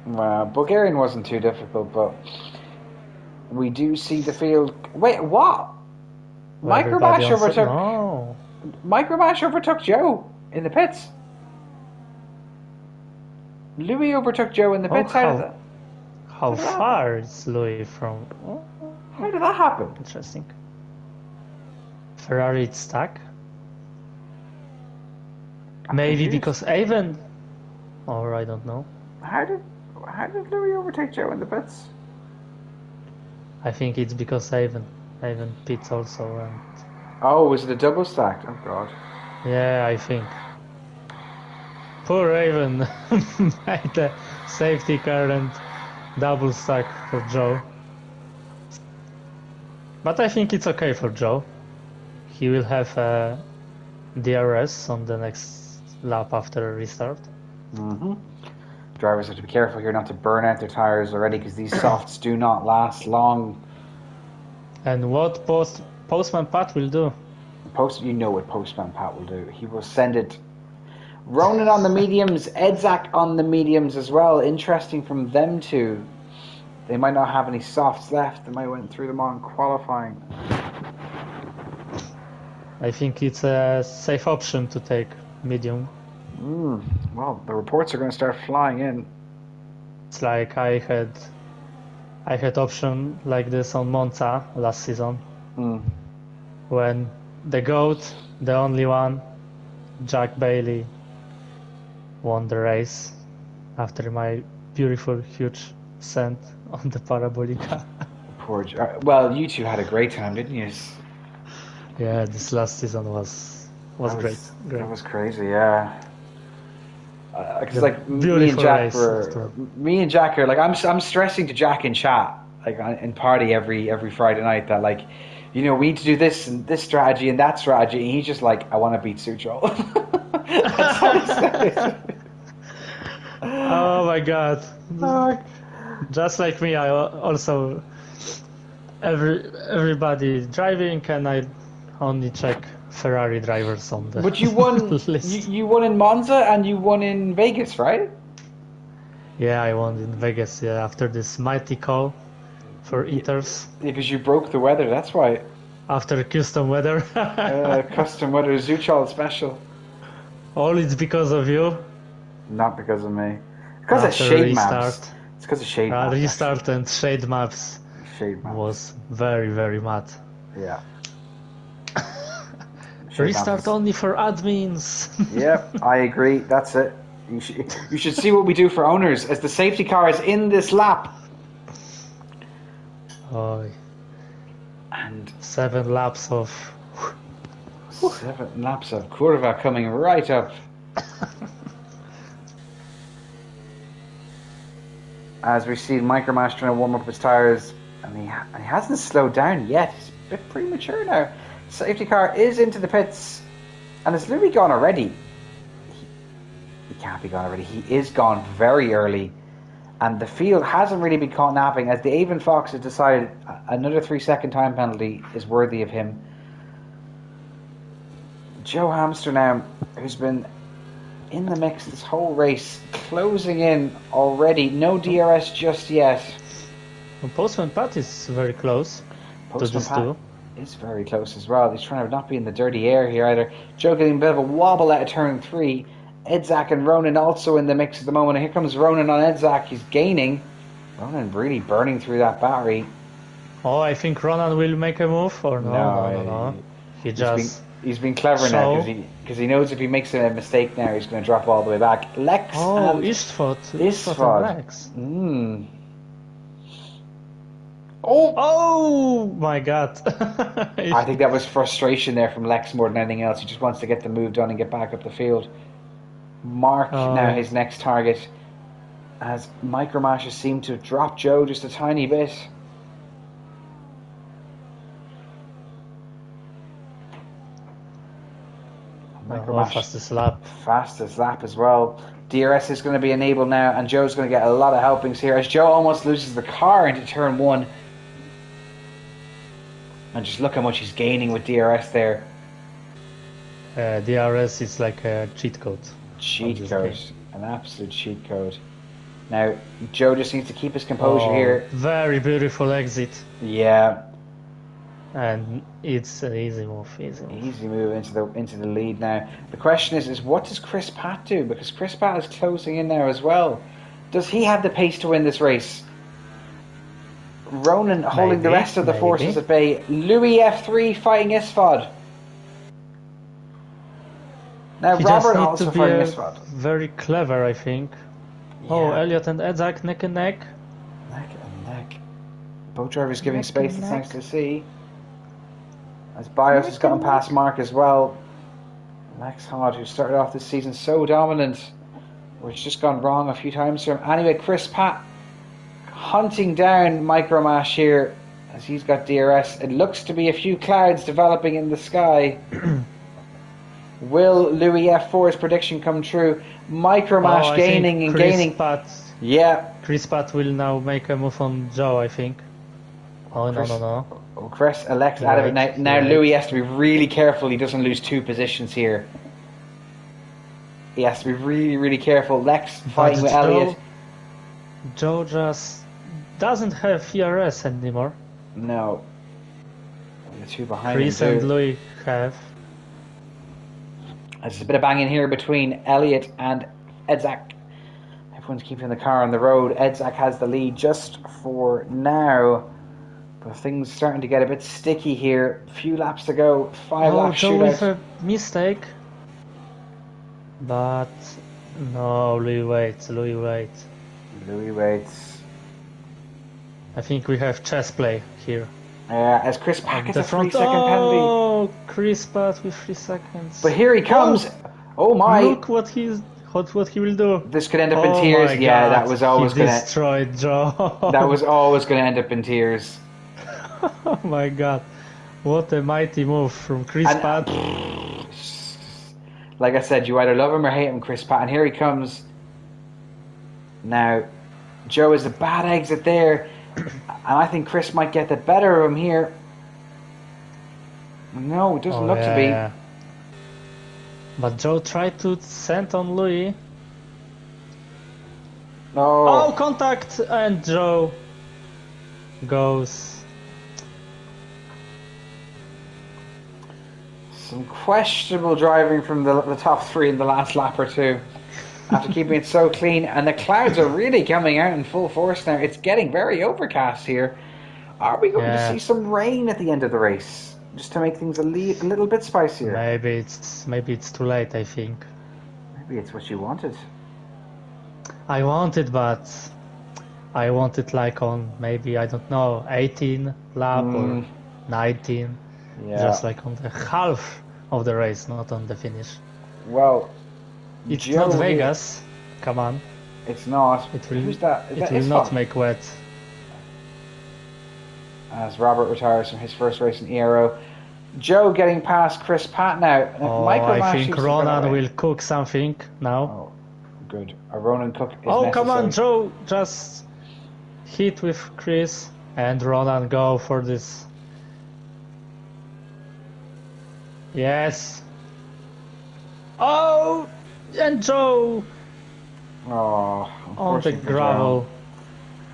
A: Well, Bulgarian wasn't too difficult, but we do see the field... Wait, what? Microbash overtook...
B: No.
A: Microbash overtook Joe in the pits. Louis overtook Joe in the pits.
B: How far is Louis from...
A: How did that happen?
B: Interesting. Ferrari is stuck. Maybe because Avon... Or I don't know.
A: How did Louis overtake Joe in the pits?
B: I think it's because Avon pits also. And...
A: Oh, was it a double stacked? Oh god.
B: Yeah, I think. Poor Raven made the safety car and double stack for Joe. But I think it's okay for Joe. He will have a DRS on the next lap after a restart.
A: Drivers have to be careful here not to burn out their tires already, because these softs do not last long.
B: And what Postman Pat will do?
A: You know what Postman Pat will do. He will send it. Ronan on the mediums, Edzak on the mediums as well. Interesting from them two. They might not have any softs left. They might have went through them on qualifying.
B: I think it's a safe option to take medium.
A: Well, the reports are going to start flying in.
B: It's like I had option like this on Monza last season. When the GOAT, the only one, Jack Bailey, won the race after my beautiful huge send on the Parabolica.
A: Poor well, you two had a great time, didn't you?
B: Yeah, this last season was great.
A: That was crazy, yeah. Because like
B: me and
A: Jack are like, I'm stressing to Jack in chat, like in party every Friday night, that like, you know, we need to do this and this strategy and that strategy, and he's just like, I want to beat Sucho. That's what he says.
B: Oh my god. Just like me, I also everybody driving, and I only check Ferrari drivers on the
A: But you won
B: list.
A: you won in Monza and you won in Vegas, right?
B: Yeah, I won in Vegas, yeah, after this mighty call for Eaters.
A: Because you broke the weather, that's why.
B: After custom weather.
A: Custom weather Zuchal special.
B: All it's because of you.
A: Not because of me. Because of shade maps. It's because of shade maps.
B: Restart actually. And shade maps.
A: Shade maps
B: was very, very mad.
A: Yeah.
B: Restart only for admins.
A: Yep, I agree. That's it. You should see what we do for owners as the safety car is in this lap.
B: Oh.
A: And
B: 7 laps of
A: Curva coming right up. As we see Micromash trying to warm up his tires, and he hasn't slowed down yet. He's a bit premature now. Safety car is into the pits, and it's literally gone already. He can't be gone already. He is gone very early, and the field hasn't really been caught napping, as the Avon Fox has decided another 3-second time penalty is worthy of him. Joe Hamster now, who's been in the mix this whole race, closing in already. No DRS just yet.
B: Well, Postman Pat is very close.
A: Postman Pat is very close as well. He's trying to not be in the dirty air here either. Joe getting a bit of a wobble out of turn 3. Edzak and Ronan also in the mix at the moment. And here comes Ronan on Edzak. He's gaining. Ronan really burning through that battery.
B: Oh, I think Ronan will make a move, or no.
A: He's been clever now, because he knows if he makes a mistake now, he's going to drop all the way back. Lex and
B: Istvod. Lex. Oh my god.
A: I think that was frustration there from Lex more than anything else. He just wants to get the move done and get back up the field. Mark now his next target, as Micromashes seem to have dropped Joe just a tiny bit.
B: Fastest lap.
A: Fastest lap as well. DRS is going to be enabled now, and Joe's going to get a lot of helpings here as Joe almost loses the car into turn 1. And just look how much he's gaining with DRS there.
B: DRS is like a cheat code.
A: Cheat code. An absolute cheat code. Now, Joe just needs to keep his composure here.
B: Very beautiful exit.
A: Yeah.
B: And it's an easy move.
A: Easy move into the lead now. The question is what does Chris Pat do? Because Chris Pat is closing in now as well. Does he have the pace to win this race? Ronan holding the rest of the forces at bay. Louis F3 fighting Istvod. Now
B: he
A: Robert
B: just
A: also fighting Istvod.
B: Very clever, I think. Yeah. Oh, Elliot and Edzak neck and neck.
A: Neck and neck. Both drivers giving space. It's nice to see. As Bios has gotten past Mark as well. Lex Hodge, who started off this season so dominant. which just gone wrong a few times for him. Anyway, Chris Pat hunting down Micromash here as he's got DRS. It looks to be a few clouds developing in the sky. Will Louis F4's prediction come true? Micromash gaining and gaining. Yeah.
B: Chris Pat will now make a move on Joe, I think. Oh, no.
A: Oh, Chris elects out of it. Now Louis has to be really careful he doesn't lose 2 positions here. He has to be really, really careful. Lex fighting with Elliott.
B: Joe just doesn't have ERS anymore.
A: No. The 2 behind
B: Chris
A: him
B: and Louis have.
A: There's a bit of banging here between Elliott and Edzak. Everyone's keeping the car on the road. Edzak has the lead just for now. But things starting to get a bit sticky here. A few laps to go. 5 laps
B: Joe
A: shootout.
B: with a mistake. But no, Louis waits.
A: Louis waits.
B: I think we have chess play here.
A: As Chris Pat gets a 3-second penalty.
B: Oh, Chris Pat with 3 seconds.
A: But here he comes. Oh my!
B: Look what he will do.
A: This could end up in tears. Yeah, that was always going to
B: destroyed Joe.
A: That was always going to end up in tears.
B: Oh my god! What a mighty move from Chris Pat.
A: Like I said, you either love him or hate him, Chris Pat. And here he comes. Now, Joe is a bad exit there. And I think Chris might get the better of him here. No, it doesn't look to be.
B: But Joe tried to send on Louis.
A: Oh,
B: contact! And Joe goes.
A: Some questionable driving from the top 3 in the last lap or 2. After keeping it so clean, and the clouds are really coming out in full force now. It's getting very overcast here. Are we going to see some rain at the end of the race, just to make things a little bit spicier?
B: Maybe it's too late. I think.
A: Maybe it's what you wanted.
B: I wanted, but I wanted like on maybe I don't know 18 lap or 19, just like on the half of the race, not on the finish.
A: Well.
B: It's not Vegas. Come on.
A: It's not.
B: Who's that? It will not make wet.
A: As Robert retires from his first race in Aero. Joe getting past Chris Pat now.
B: I think Ronan will cook something now.
A: Oh, good. A Ronan cook is
B: necessary. Come on, Joe. Just hit with Chris and Ronan go for this. Yes. Oh! And Joe on the gravel.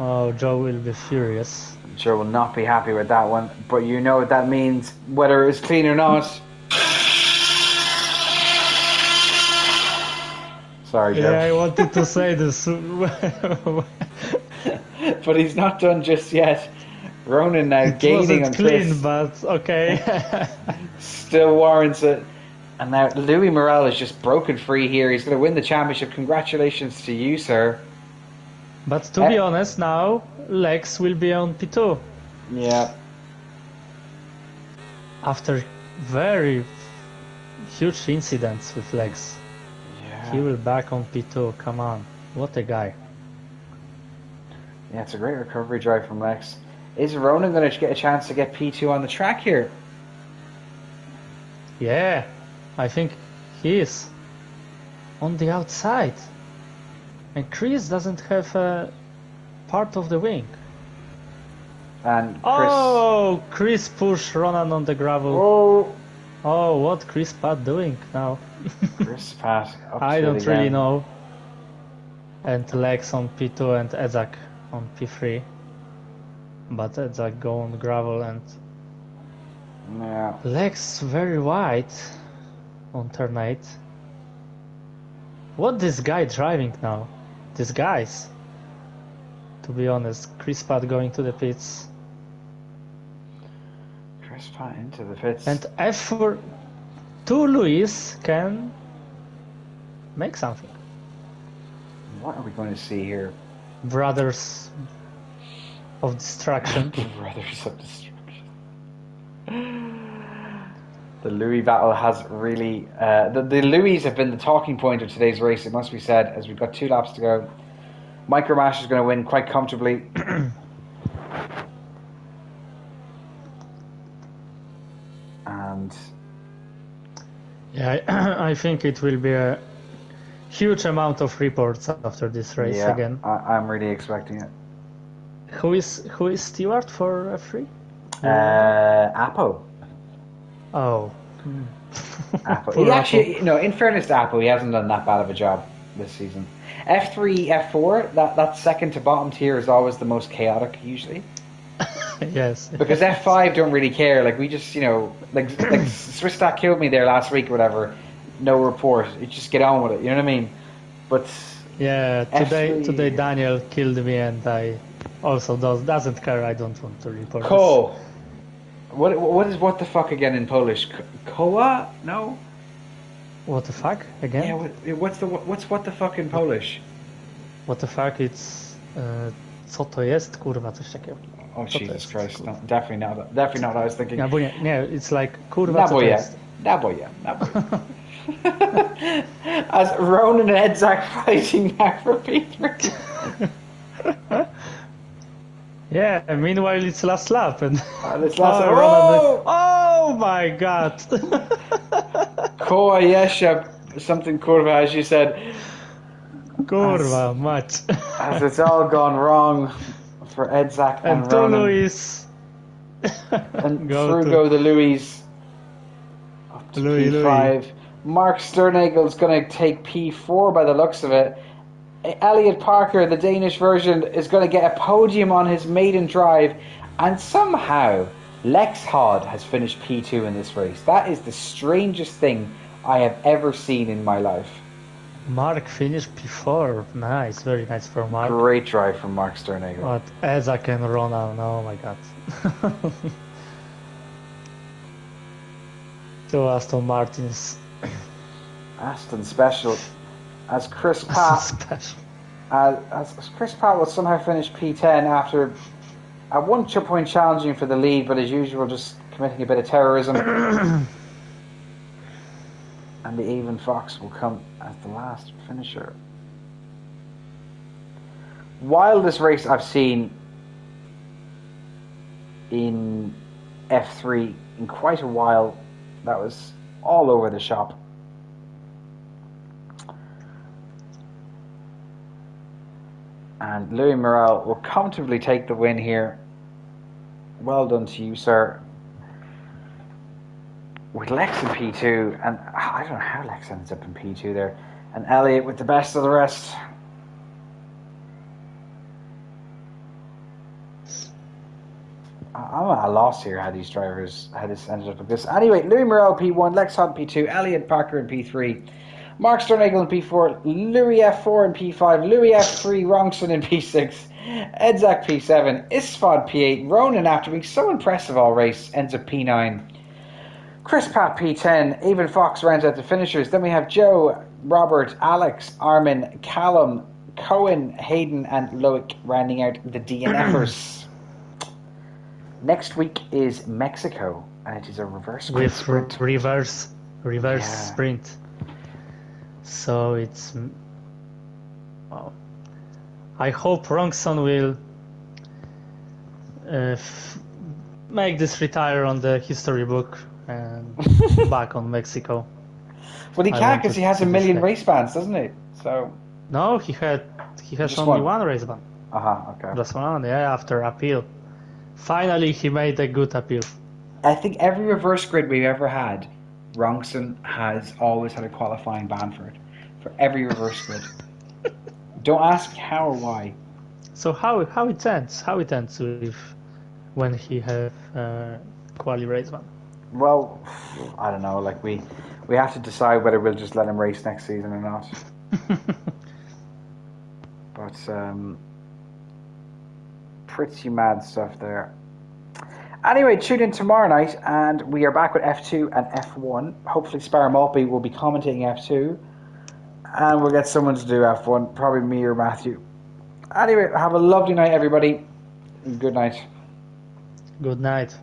B: Oh, Joe will be furious.
A: Joe will not be happy with that one, but you know what that means, whether it's clean or not. Sorry, Joe.
B: Yeah, I wanted to say this.
A: But he's not done just yet. Ronan now gaining on
B: clean,
A: Chris.
B: but okay.
A: Still warrants it. And now Louis Morel is just broken free here. He's going to win the championship. Congratulations to you, sir.
B: But to be honest, now Lex will be on P2.
A: Yeah.
B: After very huge incidents with Lex. Yeah. He will back on P2. Come on. What a guy.
A: Yeah, it's a great recovery drive from Lex. Is Ronan going to get a chance to get P2 on the track here?
B: Yeah. I think he is on the outside, and Chris doesn't have a part of the wing.
A: And Chris...
B: Chris pushed Ronan on the gravel. What Chris Pat doing now?
A: Chris Pat.
B: I don't really know. And Lex on P2 and Edzak on P3, but Edzak go on gravel and Lex very wide. On turn 8. What this guy driving now? These guys. To be honest, Chris Pat going to the pits.
A: Chris Pat into the pits.
B: And F4 2 Louis can make something.
A: What are we going to see here?
B: Brothers of Destruction.
A: Brothers of Destruction. The Louis battle has really... the Louis have been the talking point of today's race, it must be said, as we've got 2 laps to go. Micromash is going to win quite comfortably. And...
B: Yeah, I think it will be a huge amount of reports after this race again.
A: I'm really expecting it.
B: Who is steward for F3?
A: Apo.
B: Oh.
A: Apo. He actually, in fairness to Apo, he hasn't done that bad of a job this season. F3, F4, that second to bottom tier is always the most chaotic usually.
B: Yes.
A: Because F5 don't really care. Like we just, like Swiss Stat killed me there last week or whatever. No report. You just get on with it. You know what I mean? But
B: yeah, today Daniel killed me, and I also doesn't care. I don't want to report.
A: Ko. What the fuck again in Polish? Koa? No.
B: What the fuck again?
A: Yeah. What's what the fuck in Polish?
B: What the fuck? It's co to jest, kurwa, coś takiego.
A: Oh Jesus Christ! No, definitely not what I was thinking.
B: Nie, it's like kurwa, co to jest.
A: Naboje. As Ronan and Edzak fighting now for P3.
B: Yeah, meanwhile it's last lap and
A: it's last lap.
B: Oh my god.
A: Koa Yesha, something kurva, as you said.
B: Kurva, much.
A: As it's all gone wrong for Edzak and Ronan.
B: Louis.
A: And through go the Louis. Up to P5. Mark Sternagel's going to take P4 by the looks of it. Elliot Parker, the Danish version, is going to get a podium on his maiden drive. And somehow, Lex Hod has finished P2 in this race. That is the strangest thing I have ever seen in my life.
B: Mark finished P4. Nice, very nice for Mark.
A: Great drive from Mark Sternagel.
B: But Ezak and Ronan, oh my god. 2 Aston Martins.
A: Aston Special. As Chris Pratt, as Chris Pratt will somehow finish P10 after at one point challenging for the lead, but as usual just committing a bit of terrorism. And the Even Fox will come as the last finisher. Wildest race I've seen in F3 in quite a while. That was all over the shop. And Louis Morel will comfortably take the win here. Well done to you, sir. With Lex in P2, and I don't know how Lex ends up in P2 there. And Elliot with the best of the rest. I'm at a loss here how these drivers, how this ended up like this. Anyway, Louis Morel P1, Lex Hunt P2, Elliot Parker in P3. Mark Sternagel in P4, Louis F4 in P5, Louis F3, Rongson in P6, Edzak P7, Isfad P8, Ronan, after being so impressive all race, ends up P9. Chris Pratt P10, Even Fox rounds out the finishers. Then we have Joe, Robert, Alex, Armin, Callum, Cohen, Hayden and Loic rounding out the DNFers. Next week is Mexico, and it is a reverse sprint.
B: Reverse sprint. So it's... Well, I hope Rongson will make this retire on the history book and back on Mexico.
A: Well, he can't because he has a million race bans, doesn't he? So
B: no, he has only one race ban.
A: Okay.
B: Just one, yeah, after appeal. Finally, he made a good appeal.
A: I think every reverse grid we've ever had, Rongson has always had a qualifying ban for it. For every reverse grid. Don't ask me how or why.
B: So how it ends? How it ends with when he have quali race ban?
A: Well, I don't know. Like we have to decide whether we'll just let him race next season or not. But pretty mad stuff there. Anyway, tune in tomorrow night, and we are back with F2 and F1. Hopefully, Spar Maltby will be commentating F2, and we'll get someone to do F1, probably me or Matthew. Anyway, have a lovely night, everybody. Good night.
B: Good night.